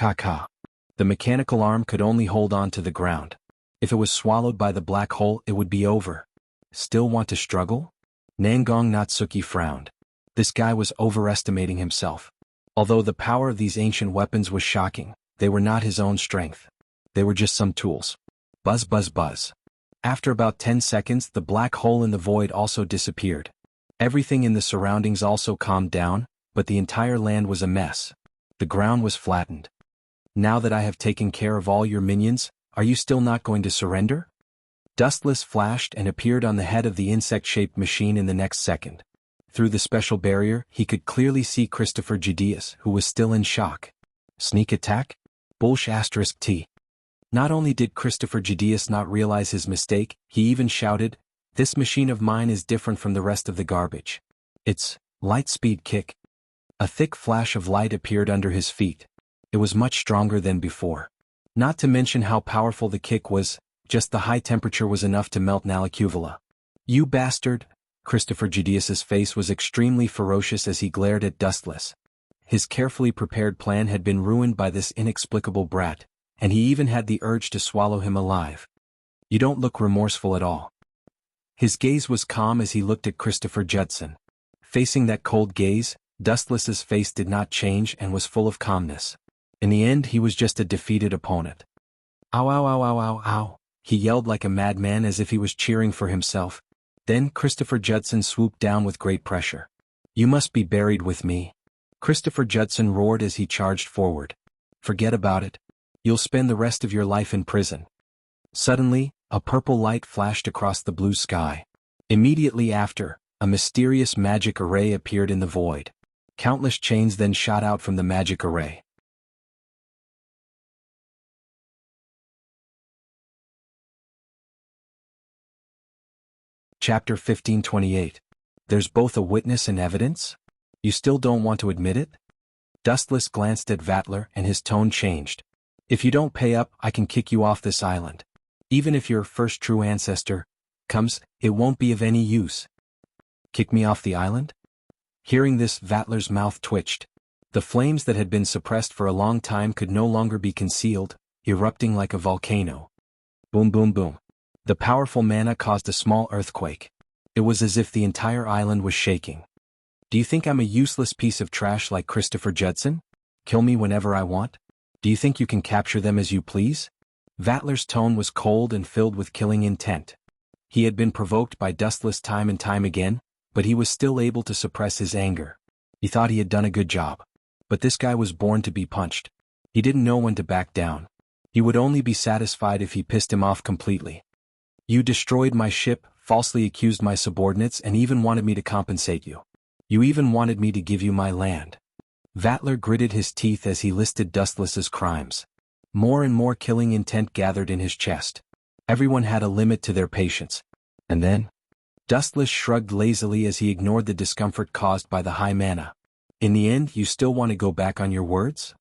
The mechanical arm could only hold on to the ground. If it was swallowed by the black hole, it would be over. Still want to struggle? Nangong Natsuki frowned. This guy was overestimating himself. Although the power of these ancient weapons was shocking, they were not his own strength. They were just some tools. Buzz buzz buzz. After about 10 seconds, the black hole in the void also disappeared. Everything in the surroundings also calmed down, but the entire land was a mess. The ground was flattened. Now that I have taken care of all your minions, are you still not going to surrender? Dustless flashed and appeared on the head of the insect-shaped machine in the next second. Through the special barrier, he could clearly see Christopher Judeus, who was still in shock. Sneak attack? Bullsh***. Not only did Christopher Judeus not realize his mistake, he even shouted, "This machine of mine is different from the rest of the garbage. It's light speed kick." A thick flash of light appeared under his feet. It was much stronger than before. Not to mention how powerful the kick was, just the high temperature was enough to melt Nalakuvala. You bastard! Christopher Judeus's face was extremely ferocious as he glared at Dustless. His carefully prepared plan had been ruined by this inexplicable brat, and he even had the urge to swallow him alive. You don't look remorseful at all. His gaze was calm as he looked at Christopher Judson. Facing that cold gaze, Dustless's face did not change and was full of calmness. In the end, he was just a defeated opponent. Ow ow ow ow ow ow, he yelled like a madman as if he was cheering for himself. Then Christopher Judson swooped down with great pressure. You must be buried with me. Christopher Judson roared as he charged forward. Forget about it. You'll spend the rest of your life in prison. Suddenly, a purple light flashed across the blue sky. Immediately after, a mysterious magic array appeared in the void. Countless chains then shot out from the magic array. Chapter 1528. There's both a witness and evidence? You still don't want to admit it? Dustless glanced at Vattler and his tone changed. If you don't pay up, I can kick you off this island. Even if your first true ancestor comes, it won't be of any use. Kick me off the island? Hearing this, Vattler's mouth twitched. The flames that had been suppressed for a long time could no longer be concealed, erupting like a volcano. Boom boom boom. The powerful mana caused a small earthquake. It was as if the entire island was shaking. Do you think I'm a useless piece of trash like Christopher Judson? Kill me whenever I want? Do you think you can capture them as you please? Vattler's tone was cold and filled with killing intent. He had been provoked by Dustless time and time again, but he was still able to suppress his anger. He thought he had done a good job. But this guy was born to be punched. He didn't know when to back down. He would only be satisfied if he pissed him off completely. You destroyed my ship, falsely accused my subordinates, and even wanted me to compensate you. You even wanted me to give you my land. Vattler gritted his teeth as he listed Dustless's crimes. More and more killing intent gathered in his chest. Everyone had a limit to their patience. And then? Dustless shrugged lazily as he ignored the discomfort caused by the high mana. In the end, you still want to go back on your words?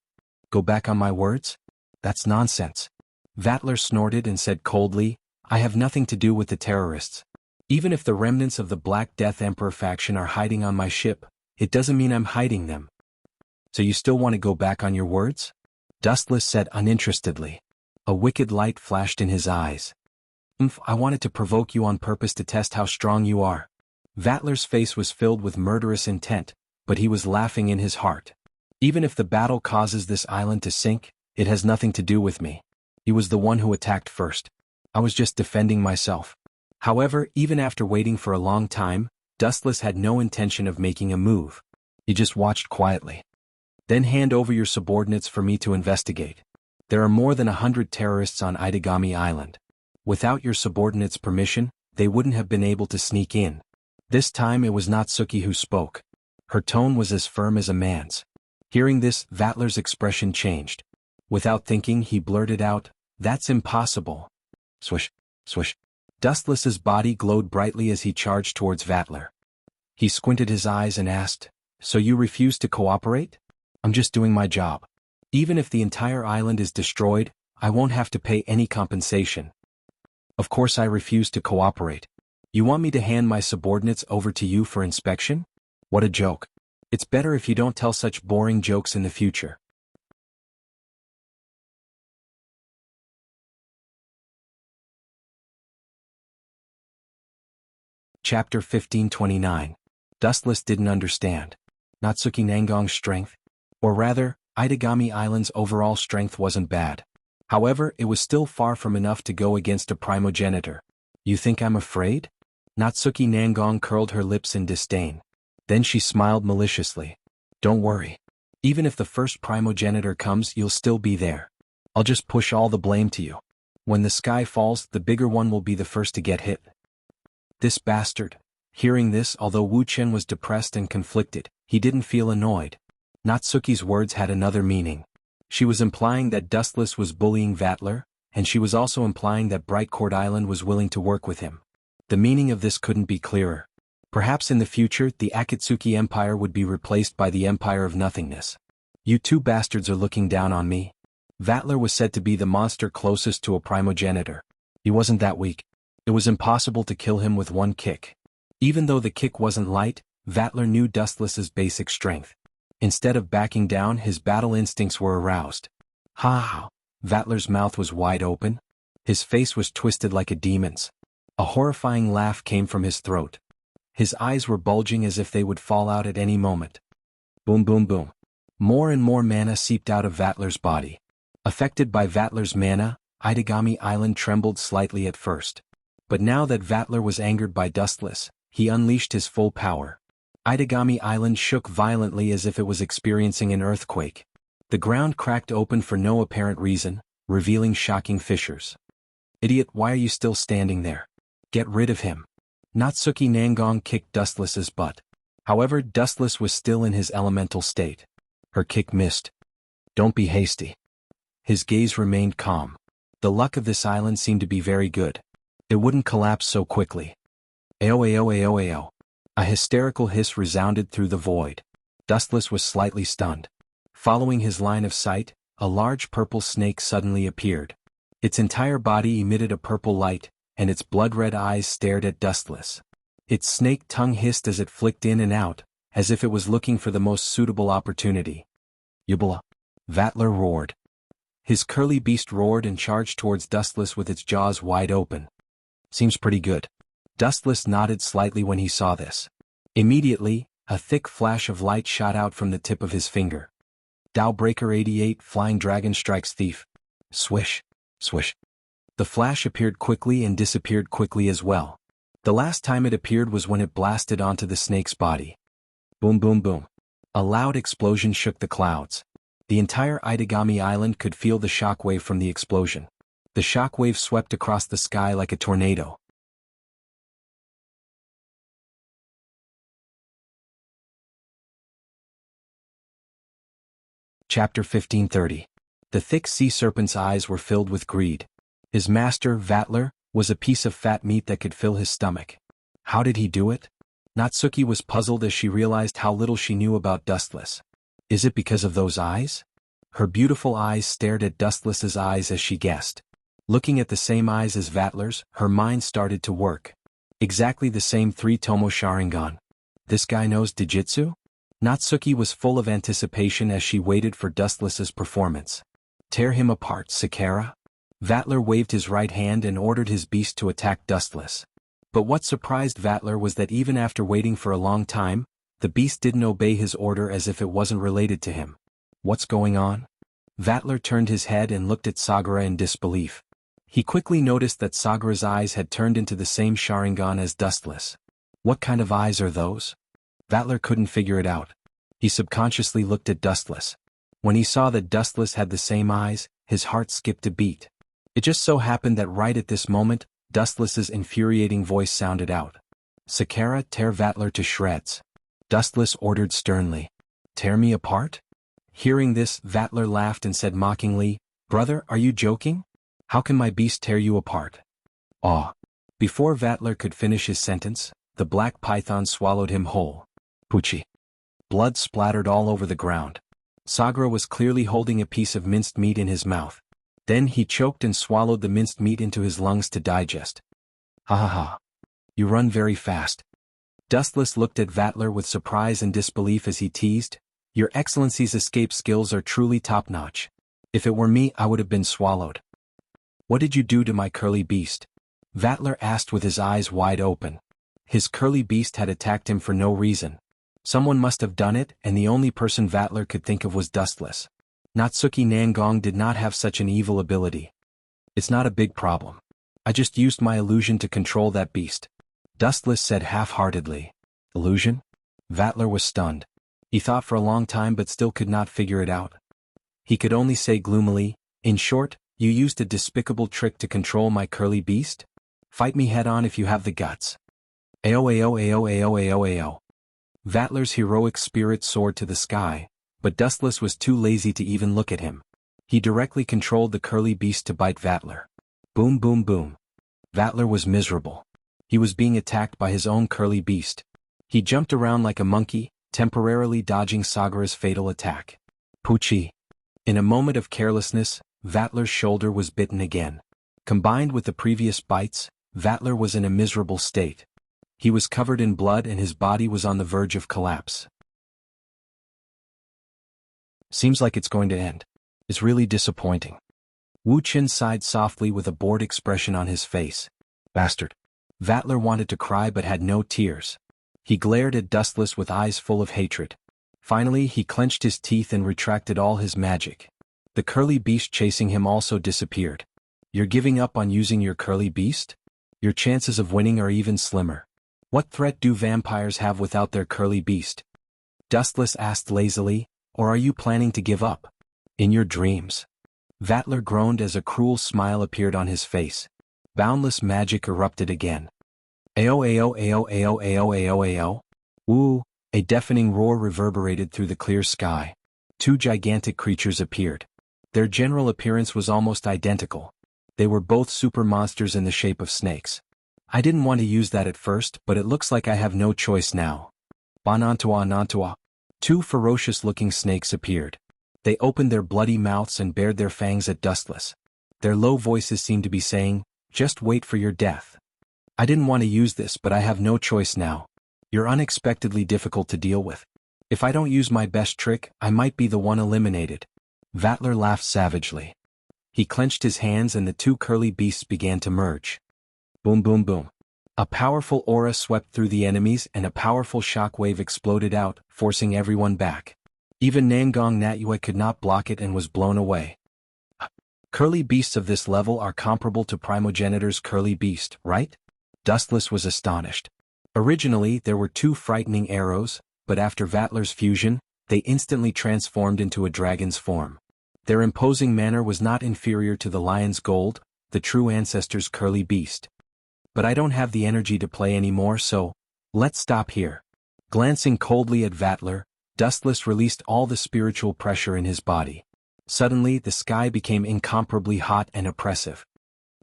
Go back on my words? That's nonsense. Vattler snorted and said coldly, I have nothing to do with the terrorists. Even if the remnants of the Black Death Emperor faction are hiding on my ship, it doesn't mean I'm hiding them. So you still want to go back on your words? Dustless said uninterestedly. A wicked light flashed in his eyes. I wanted to provoke you on purpose to test how strong you are. Vattler's face was filled with murderous intent, but he was laughing in his heart. Even if the battle causes this island to sink, it has nothing to do with me. He was the one who attacked first. I was just defending myself. However, even after waiting for a long time, Dustless had no intention of making a move. He just watched quietly. Then hand over your subordinates for me to investigate. There are more than 100 terrorists on Itagami Island. Without your subordinates' permission, they wouldn't have been able to sneak in. This time it was not Suki who spoke. Her tone was as firm as a man's. Hearing this, Vattler's expression changed. Without thinking, he blurted out, That's impossible. Swish, swish. Dustless's body glowed brightly as he charged towards Vattler. He squinted his eyes and asked, So you refuse to cooperate? I'm just doing my job. Even if the entire island is destroyed, I won't have to pay any compensation. Of course I refuse to cooperate. You want me to hand my subordinates over to you for inspection? What a joke. It's better if you don't tell such boring jokes in the future. Chapter 1529. Dustless didn't understand. Natsuki Nangong's strength. Or rather, Itagami Island's overall strength wasn't bad. However, it was still far from enough to go against a primogenitor. You think I'm afraid? Natsuki Nangong curled her lips in disdain. Then she smiled maliciously. Don't worry. Even if the first primogenitor comes, you'll still be there. I'll just push all the blame to you. When the sky falls, the bigger one will be the first to get hit. This bastard. Hearing this, although Wu Chen was depressed and conflicted, he didn't feel annoyed. Natsuki's words had another meaning. She was implying that Dustless was bullying Vattler, and she was also implying that Brightcourt Island was willing to work with him. The meaning of this couldn't be clearer. Perhaps in the future, the Akatsuki Empire would be replaced by the Empire of Nothingness. You two bastards are looking down on me. Vattler was said to be the monster closest to a primogenitor. He wasn't that weak. It was impossible to kill him with one kick. Even though the kick wasn't light, Vattler knew Dustless's basic strength. Instead of backing down, his battle instincts were aroused. Ha! Vattler's mouth was wide open. His face was twisted like a demon's. A horrifying laugh came from his throat. His eyes were bulging as if they would fall out at any moment. Boom boom boom. More and more mana seeped out of Vattler's body. Affected by Vattler's mana, Itagami Island trembled slightly at first. But now that Vattler was angered by Dustless, he unleashed his full power. Itagami Island shook violently as if it was experiencing an earthquake. The ground cracked open for no apparent reason, revealing shocking fissures. Idiot, why are you still standing there? Get rid of him. Natsuki Nangong kicked Dustless's butt. However, Dustless was still in his elemental state. Her kick missed. Don't be hasty. His gaze remained calm. The luck of this island seemed to be very good. It wouldn't collapse so quickly. Ao ao ao ao. A hysterical hiss resounded through the void. Dustless was slightly stunned. Following his line of sight, a large purple snake suddenly appeared. Its entire body emitted a purple light, and its blood-red eyes stared at Dustless. Its snake tongue hissed as it flicked in and out, as if it was looking for the most suitable opportunity. Yubala! Vattler roared. His curly beast roared and charged towards Dustless with its jaws wide open. Seems pretty good. Dustless nodded slightly when he saw this. Immediately, a thick flash of light shot out from the tip of his finger. Dowbreaker 88 Flying Dragon Strikes Thief. Swish, swish. The flash appeared quickly and disappeared quickly as well. The last time it appeared was when it blasted onto the snake's body. Boom boom boom. A loud explosion shook the clouds. The entire Itagami Island could feel the shockwave from the explosion. The shockwave swept across the sky like a tornado. Chapter 1530. The thick sea serpent's eyes were filled with greed. His master, Vattler, was a piece of fat meat that could fill his stomach. How did he do it? Natsuki was puzzled as she realized how little she knew about Dustless. Is it because of those eyes? Her beautiful eyes stared at Dustless's eyes as she guessed. Looking at the same eyes as Vattler's, her mind started to work. Exactly the same 3-tomo Sharingan. This guy knows Dijitsu? Natsuki was full of anticipation as she waited for Dustless's performance. Tear him apart, Sakura. Vattler waved his right hand and ordered his beast to attack Dustless. But what surprised Vattler was that even after waiting for a long time, the beast didn't obey his order as if it wasn't related to him. What's going on? Vattler turned his head and looked at Sagura in disbelief. He quickly noticed that Sagura's eyes had turned into the same Sharingan as Dustless. What kind of eyes are those? Vattler couldn't figure it out. He subconsciously looked at Dustless. When he saw that Dustless had the same eyes, his heart skipped a beat. It just so happened that right at this moment, Dustless's infuriating voice sounded out. Sakura, tear Vattler to shreds. Dustless ordered sternly. Tear me apart? Hearing this, Vattler laughed and said mockingly, Brother, are you joking? How can my beast tear you apart? Aw. Before Vattler could finish his sentence, the black python swallowed him whole. Poochie. Blood splattered all over the ground. Sagura was clearly holding a piece of minced meat in his mouth. Then he choked and swallowed the minced meat into his lungs to digest. Ha ha ha. You run very fast. Dustless looked at Vattler with surprise and disbelief as he teased, Your Excellency's escape skills are truly top-notch. If it were me, I would have been swallowed. What did you do to my curly beast? Vattler asked with his eyes wide open. His curly beast had attacked him for no reason. Someone must have done it, and the only person Vattler could think of was Dustless. Natsuki Nangong did not have such an evil ability. It's not a big problem. I just used my illusion to control that beast. Dustless said half-heartedly. Illusion? Vattler was stunned. He thought for a long time but still could not figure it out. He could only say gloomily, In short, you used a despicable trick to control my curly beast? Fight me head-on if you have the guts. Ao ao ao ao ao ao. Vattler's heroic spirit soared to the sky, but Dustless was too lazy to even look at him. He directly controlled the curly beast to bite Vattler. Boom boom boom. Vattler was miserable. He was being attacked by his own curly beast. He jumped around like a monkey, temporarily dodging Sagura's fatal attack. Poochie. In a moment of carelessness, Vattler's shoulder was bitten again. Combined with the previous bites, Vattler was in a miserable state. He was covered in blood and his body was on the verge of collapse. Seems like it's going to end. It's really disappointing. Wu Qin sighed softly with a bored expression on his face. Bastard. Vattler wanted to cry but had no tears. He glared at Dustless with eyes full of hatred. Finally, he clenched his teeth and retracted all his magic. The curly beast chasing him also disappeared. You're giving up on using your curly beast? Your chances of winning are even slimmer. What threat do vampires have without their curly beast? Dustless asked lazily, or are you planning to give up? In your dreams. Vattler groaned as a cruel smile appeared on his face. Boundless magic erupted again. Ao ao ao ao ao ao ao. Woo! A deafening roar reverberated through the clear sky. Two gigantic creatures appeared. Their general appearance was almost identical. They were both super monsters in the shape of snakes. I didn't want to use that at first, but it looks like I have no choice now. Banantua nantua. Two ferocious-looking snakes appeared. They opened their bloody mouths and bared their fangs at Dustless. Their low voices seemed to be saying, Just wait for your death. I didn't want to use this, but I have no choice now. You're unexpectedly difficult to deal with. If I don't use my best trick, I might be the one eliminated. Vattler laughed savagely. He clenched his hands and the two curly beasts began to merge. Boom boom boom. A powerful aura swept through the enemies and a powerful shockwave exploded out, forcing everyone back. Even Nangong Natyue could not block it and was blown away. Curly beasts of this level are comparable to Primogenitor's curly beast, right? Dustless was astonished. Originally, there were two frightening arrows, but after Vattler's fusion, they instantly transformed into a dragon's form. Their imposing manner was not inferior to the lion's gold, the true ancestor's curly beast. But I don't have the energy to play anymore, so let's stop here. Glancing coldly at Vattler, Dustless released all the spiritual pressure in his body. Suddenly, the sky became incomparably hot and oppressive.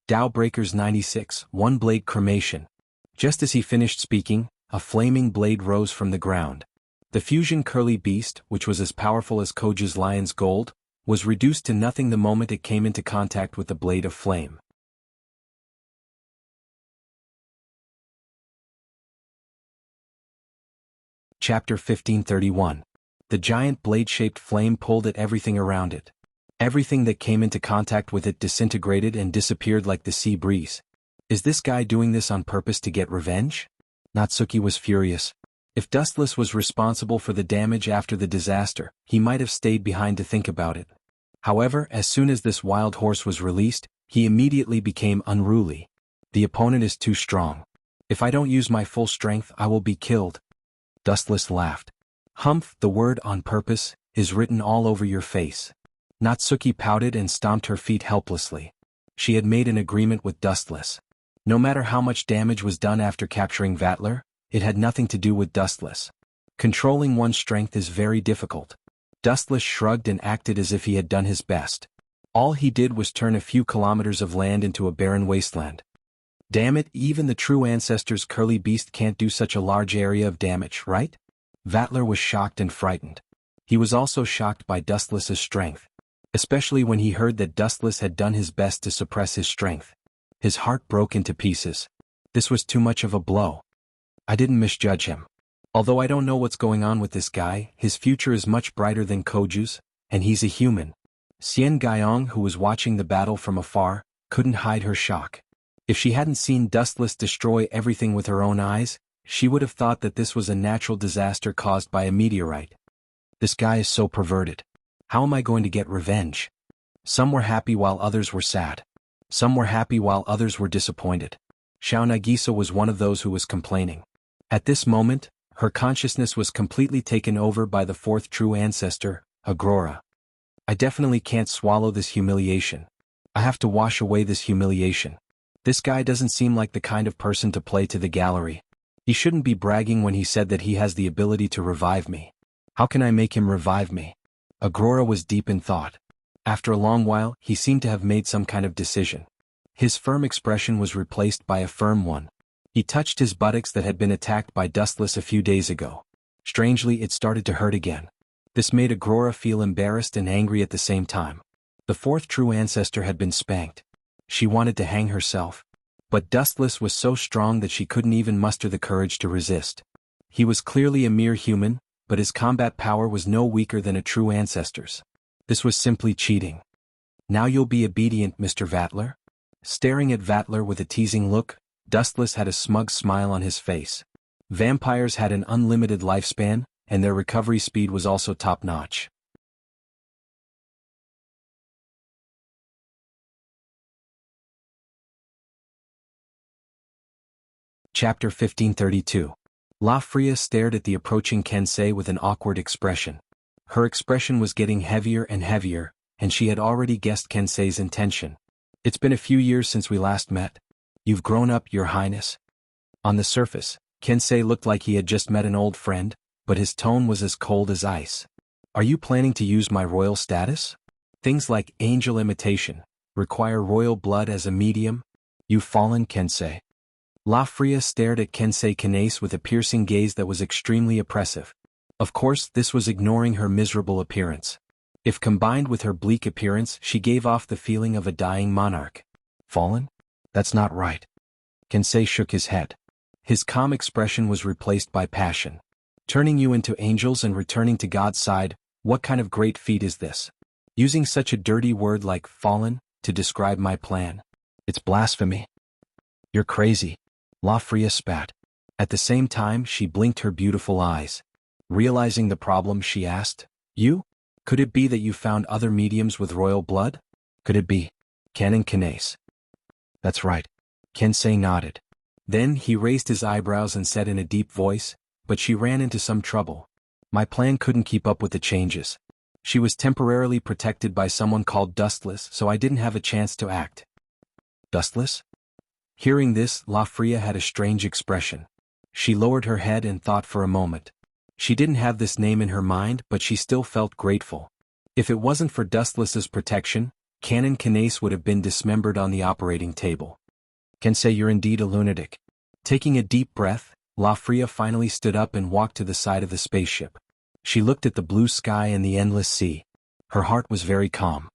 Tao Breakers 96, One Blade Cremation. Just as he finished speaking, a flaming blade rose from the ground. The fusion curly beast, which was as powerful as Koju's lion's gold, was reduced to nothing the moment it came into contact with the blade of flame. Chapter 1531. The giant blade-shaped flame pulled at everything around it. Everything that came into contact with it disintegrated and disappeared like the sea breeze. Is this guy doing this on purpose to get revenge? Natsuki was furious. If Dustless was responsible for the damage after the disaster, he might have stayed behind to think about it. However, as soon as this wild horse was released, he immediately became unruly. The opponent is too strong. If I don't use my full strength, I will be killed. Dustless laughed. Humph, the word on purpose is written all over your face. Natsuki pouted and stomped her feet helplessly. She had made an agreement with Dustless. No matter how much damage was done after capturing Vattler, it had nothing to do with Dustless. Controlling one's strength is very difficult. Dustless shrugged and acted as if he had done his best. All he did was turn a few kilometers of land into a barren wasteland. Damn it, even the true ancestor's curly beast can't do such a large area of damage, right? Vattler was shocked and frightened. He was also shocked by Dustless's strength, especially when he heard that Dustless had done his best to suppress his strength. His heart broke into pieces. This was too much of a blow. I didn't misjudge him. Although I don't know what's going on with this guy, his future is much brighter than Koju's, and he's a human. Xian Gaiyong, who was watching the battle from afar, couldn't hide her shock. If she hadn't seen Dustless destroy everything with her own eyes, she would have thought that this was a natural disaster caused by a meteorite. This guy is so perverted. How am I going to get revenge? Some were happy while others were sad. Some were happy while others were disappointed. Xianxia was one of those who was complaining. At this moment, her consciousness was completely taken over by the fourth true ancestor, Agrora. I definitely can't swallow this humiliation. I have to wash away this humiliation. This guy doesn't seem like the kind of person to play to the gallery. He shouldn't be bragging when he said that he has the ability to revive me. How can I make him revive me? Agrora was deep in thought. After a long while, he seemed to have made some kind of decision. His firm expression was replaced by a firm one. He touched his buttocks that had been attacked by Dustless a few days ago. Strangely, it started to hurt again. This made Agrora feel embarrassed and angry at the same time. The fourth true ancestor had been spanked. She wanted to hang herself. But Dustless was so strong that she couldn't even muster the courage to resist. He was clearly a mere human, but his combat power was no weaker than a true ancestor's. This was simply cheating. Now you'll be obedient, Mr. Vattler? Staring at Vattler with a teasing look, Dustless had a smug smile on his face. Vampires had an unlimited lifespan, and their recovery speed was also top-notch. Chapter 1532. La Fria stared at the approaching Kensei with an awkward expression. Her expression was getting heavier and heavier, and she had already guessed Kensei's intention. It's been a few years since we last met. You've grown up, Your Highness. On the surface, Kensei looked like he had just met an old friend, but his tone was as cold as ice. Are you planning to use my royal status? Things like angel imitation require royal blood as a medium? You've fallen, Kensei. La Fria stared at Kensei Kanase with a piercing gaze that was extremely oppressive. Of course, this was ignoring her miserable appearance. If combined with her bleak appearance, she gave off the feeling of a dying monarch. Fallen? That's not right. Kensei shook his head. His calm expression was replaced by passion. Turning you into angels and returning to God's side, what kind of great feat is this? Using such a dirty word like fallen to describe my plan. It's blasphemy. You're crazy. La Fria spat. At the same time, she blinked her beautiful eyes. Realizing the problem, she asked, You? Could it be that you found other mediums with royal blood? Could it be? Canon Kanase. That's right. Kensei nodded. Then he raised his eyebrows and said in a deep voice, But she ran into some trouble. My plan couldn't keep up with the changes. She was temporarily protected by someone called Dustless, so I didn't have a chance to act. Dustless? Hearing this, La Fria had a strange expression. She lowered her head and thought for a moment. She didn't have this name in her mind, but she still felt grateful. If it wasn't for Dustless's protection, Canon Canace would have been dismembered on the operating table. Can say you're indeed a lunatic. Taking a deep breath, La Fria finally stood up and walked to the side of the spaceship. She looked at the blue sky and the endless sea. Her heart was very calm.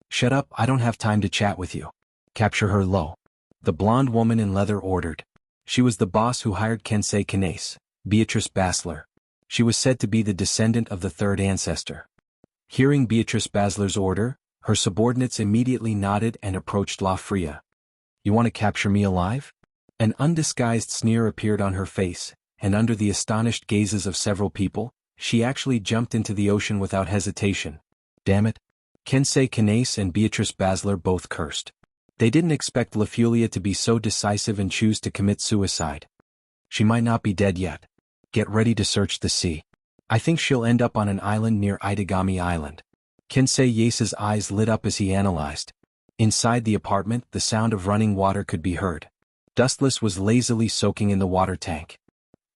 Shut up, I don't have time to chat with you. Capture her low. The blonde woman in leather ordered. She was the boss who hired Kensei Canace, Beatrice Basler. She was said to be the descendant of the third ancestor. Hearing Beatrice Basler's order, her subordinates immediately nodded and approached La Fria. You want to capture me alive? An undisguised sneer appeared on her face, and under the astonished gazes of several people, she actually jumped into the ocean without hesitation. Damn it. Kensei Canace and Beatrice Basler both cursed. They didn't expect Lafulia to be so decisive and choose to commit suicide. She might not be dead yet. Get ready to search the sea. I think she'll end up on an island near Itagami Island. Kensei Yace's eyes lit up as he analyzed. Inside the apartment, the sound of running water could be heard. Dustless was lazily soaking in the water tank.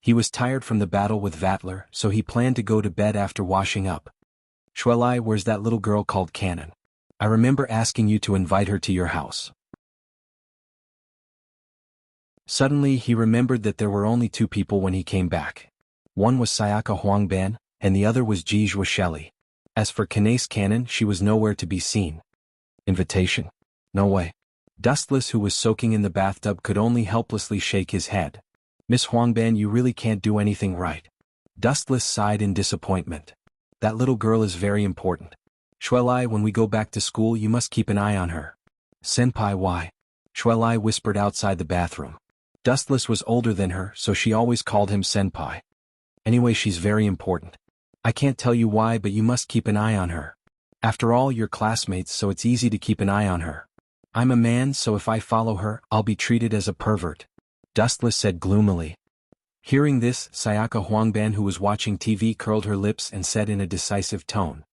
He was tired from the battle with Vatler, so he planned to go to bed after washing up. Shuelai, where's that little girl called Canon? I remember asking you to invite her to your house. Suddenly he remembered that there were only two people when he came back. One was Sayaka Huangban, and the other was Ji Zhuosheli. As for Canace Canon, she was nowhere to be seen. Invitation? No way. Dustless, who was soaking in the bathtub, could only helplessly shake his head. Miss Huangban, you really can't do anything right. Dustless sighed in disappointment. That little girl is very important. Shuelai, when we go back to school you must keep an eye on her. Senpai, why? Shuelai whispered outside the bathroom. Dustless was older than her, so she always called him senpai. Anyway, she's very important. I can't tell you why, but you must keep an eye on her. After all, you're classmates, so it's easy to keep an eye on her. I'm a man, so if I follow her, I'll be treated as a pervert. Dustless said gloomily. Hearing this, Sayaka Huangban, who was watching TV, curled her lips and said in a decisive tone.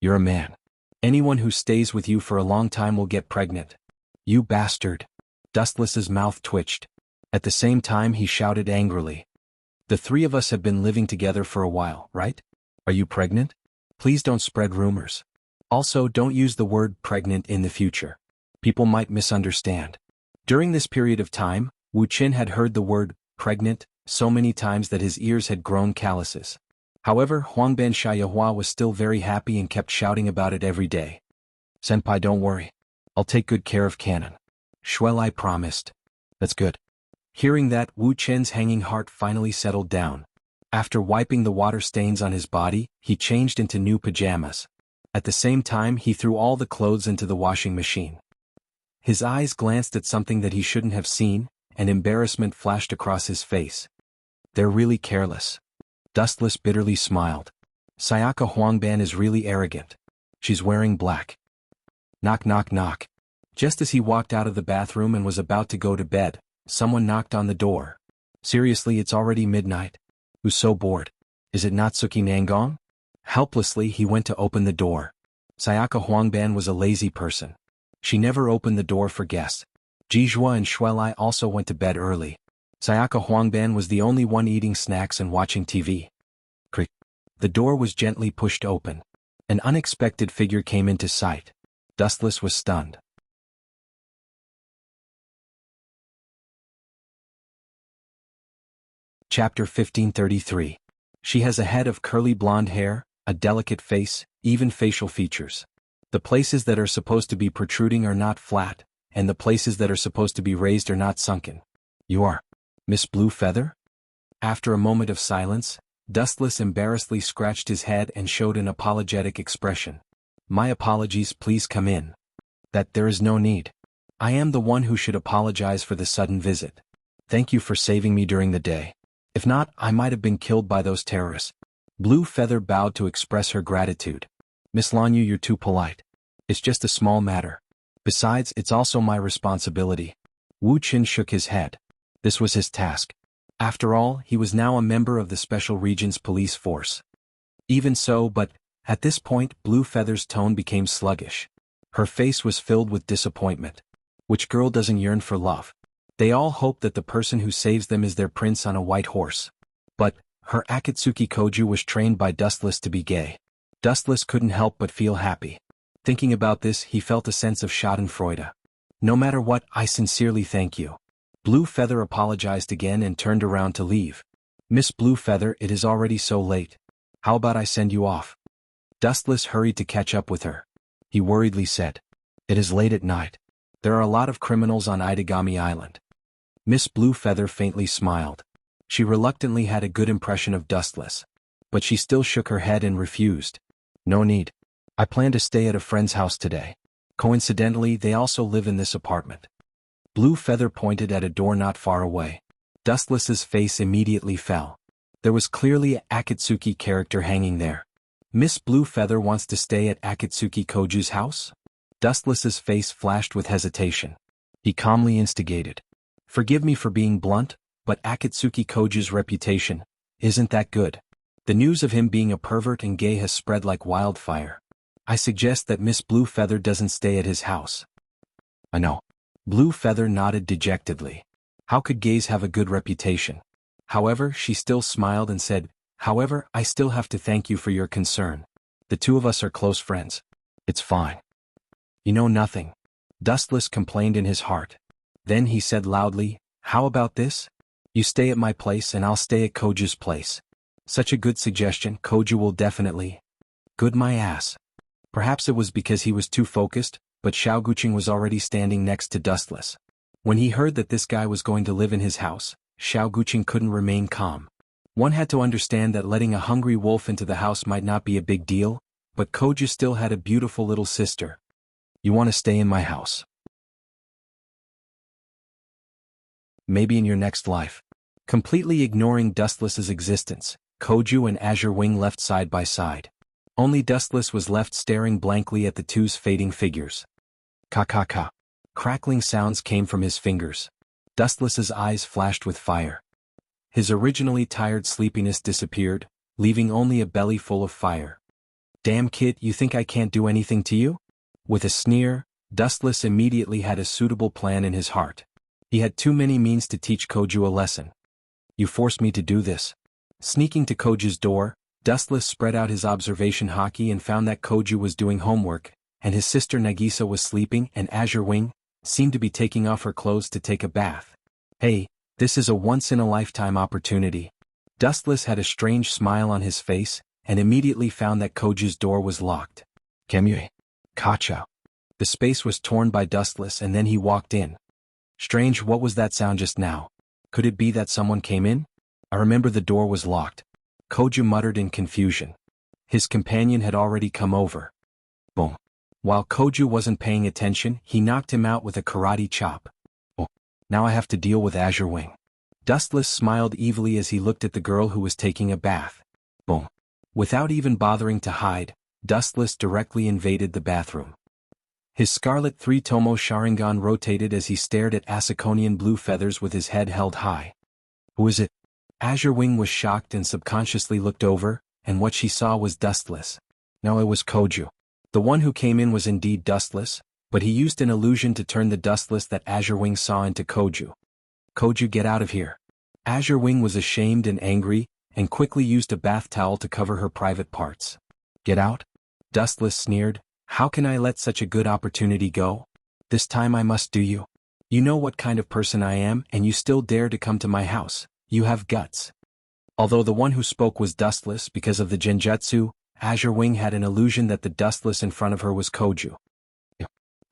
You're a man. Anyone who stays with you for a long time will get pregnant. You bastard. Dustless's mouth twitched. At the same time he shouted angrily. The three of us have been living together for a while, right? Are you pregnant? Please don't spread rumors. Also, don't use the word pregnant in the future. People might misunderstand. During this period of time, Wu Qin had heard the word pregnant so many times that his ears had grown calluses. However, Huangban Xianhua was still very happy and kept shouting about it every day. Senpai, don't worry. I'll take good care of Canon. Shuelai promised. That's good. Hearing that, Wu Chen's hanging heart finally settled down. After wiping the water stains on his body, he changed into new pajamas. At the same time, he threw all the clothes into the washing machine. His eyes glanced at something that he shouldn't have seen, and embarrassment flashed across his face. They're really careless. Dustless bitterly smiled. Sayaka Huangban is really arrogant. She's wearing black. Knock knock knock. Just as he walked out of the bathroom and was about to go to bed, someone knocked on the door. Seriously, it's already midnight. Who's so bored? Is it Natsuki Nangong? Helplessly he went to open the door. Sayaka Huangban was a lazy person. She never opened the door for guests. Jizhua and Shuelai also went to bed early. Sayaka Huangban was the only one eating snacks and watching TV. Creak. The door was gently pushed open. An unexpected figure came into sight. Dustless was stunned. Chapter 1533. She has a head of curly blonde hair, a delicate face, even facial features. The places that are supposed to be protruding are not flat, and the places that are supposed to be raised are not sunken. You are Miss Blue Feather? After a moment of silence, Dustless embarrassedly scratched his head and showed an apologetic expression. My apologies, please come in. That there is no need. I am the one who should apologize for the sudden visit. Thank you for saving me during the day. If not, I might have been killed by those terrorists. Blue Feather bowed to express her gratitude. Miss Lanyu, you're too polite. It's just a small matter. Besides, it's also my responsibility. Wu Qin shook his head. This was his task. After all, he was now a member of the Special Regions Police Force. Even so, but, at this point, Blue Feather's tone became sluggish. Her face was filled with disappointment. Which girl doesn't yearn for love? They all hope that the person who saves them is their prince on a white horse. But, her Akatsuki Koju was trained by Dustless to be gay. Dustless couldn't help but feel happy. Thinking about this, he felt a sense of schadenfreude. No matter what, I sincerely thank you. Blue Feather apologized again and turned around to leave. Miss Blue Feather, it is already so late. How about I send you off? Dustless hurried to catch up with her. He worriedly said, It is late at night. There are a lot of criminals on Itagami Island. Miss Blue Feather faintly smiled. She reluctantly had a good impression of Dustless. But she still shook her head and refused. No need. I plan to stay at a friend's house today. Coincidentally, they also live in this apartment. Blue Feather pointed at a door not far away. Dustless's face immediately fell. There was clearly an Akatsuki character hanging there. Miss Blue Feather wants to stay at Akatsuki Koju's house? Dustless's face flashed with hesitation. He calmly instigated. Forgive me for being blunt, but Akatsuki Koju's reputation isn't that good. The news of him being a pervert and gay has spread like wildfire. I suggest that Miss Blue Feather doesn't stay at his house. I know. Blue Feather nodded dejectedly. How could gays have a good reputation? However, she still smiled and said, However, I still have to thank you for your concern. The two of us are close friends. It's fine. You know nothing. Dustless complained in his heart. Then he said loudly, How about this? You stay at my place and I'll stay at Koju's place. Such a good suggestion, Koju will definitely. Good my ass. Perhaps it was because he was too focused, but Xiaoguqing was already standing next to Dustless. When he heard that this guy was going to live in his house, Xiaoguqing couldn't remain calm. One had to understand that letting a hungry wolf into the house might not be a big deal, but Koju still had a beautiful little sister. You want to stay in my house? Maybe in your next life. Completely ignoring Dustless's existence, Koju and Azure Wing left side by side. Only Dustless was left staring blankly at the two's fading figures. Ka-ka-ka. Crackling sounds came from his fingers. Dustless's eyes flashed with fire. His originally tired sleepiness disappeared, leaving only a belly full of fire. Damn kid, you think I can't do anything to you? With a sneer, Dustless immediately had a suitable plan in his heart. He had too many means to teach Koju a lesson. You forced me to do this. Sneaking to Koju's door, Dustless spread out his observation hockey and found that Koju was doing homework, and his sister Nagisa was sleeping, and Azure Wing seemed to be taking off her clothes to take a bath. Hey, this is a once-in-a-lifetime opportunity. Dustless had a strange smile on his face, and immediately found that Koju's door was locked. Kemue. Kacha. The space was torn by Dustless and then he walked in. Strange, what was that sound just now? Could it be that someone came in? I remember the door was locked. Koju muttered in confusion. His companion had already come over. Boom. While Koju wasn't paying attention, he knocked him out with a karate chop. Oh, now I have to deal with Azure Wing. Dustless smiled evilly as he looked at the girl who was taking a bath. Boom. Without even bothering to hide, Dustless directly invaded the bathroom. His scarlet three-tomo Sharingan rotated as he stared at Asakonian Blue Feathers with his head held high. Who is it? Azure Wing was shocked and subconsciously looked over, and what she saw was Dustless. No, it was Koju. The one who came in was indeed Dustless, but he used an illusion to turn the Dustless that Azure Wing saw into Koju. Koju, get out of here. Azure Wing was ashamed and angry, and quickly used a bath towel to cover her private parts. Get out? Dustless sneered. How can I let such a good opportunity go? This time I must do you. You know what kind of person I am, and you still dare to come to my house. You have guts. Although the one who spoke was Dustless because of the genjutsu, Azure Wing had an illusion that the Dustless in front of her was Koju.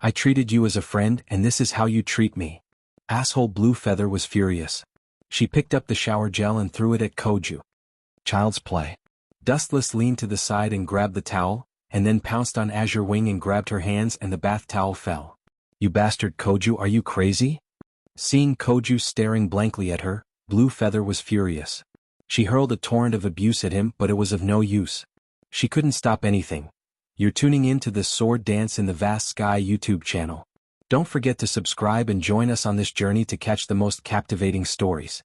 I treated you as a friend, and this is how you treat me. Asshole Blue Feather was furious. She picked up the shower gel and threw it at Koju. Child's play. Dustless leaned to the side and grabbed the towel, and then pounced on Azure Wing and grabbed her hands, and the bath towel fell. You bastard Koju, are you crazy? Seeing Koju staring blankly at her, Blue Feather was furious. She hurled a torrent of abuse at him, but it was of no use. She couldn't stop anything. You're tuning in to the Sword Dance in the Vast Sky YouTube channel. Don't forget to subscribe and join us on this journey to catch the most captivating stories.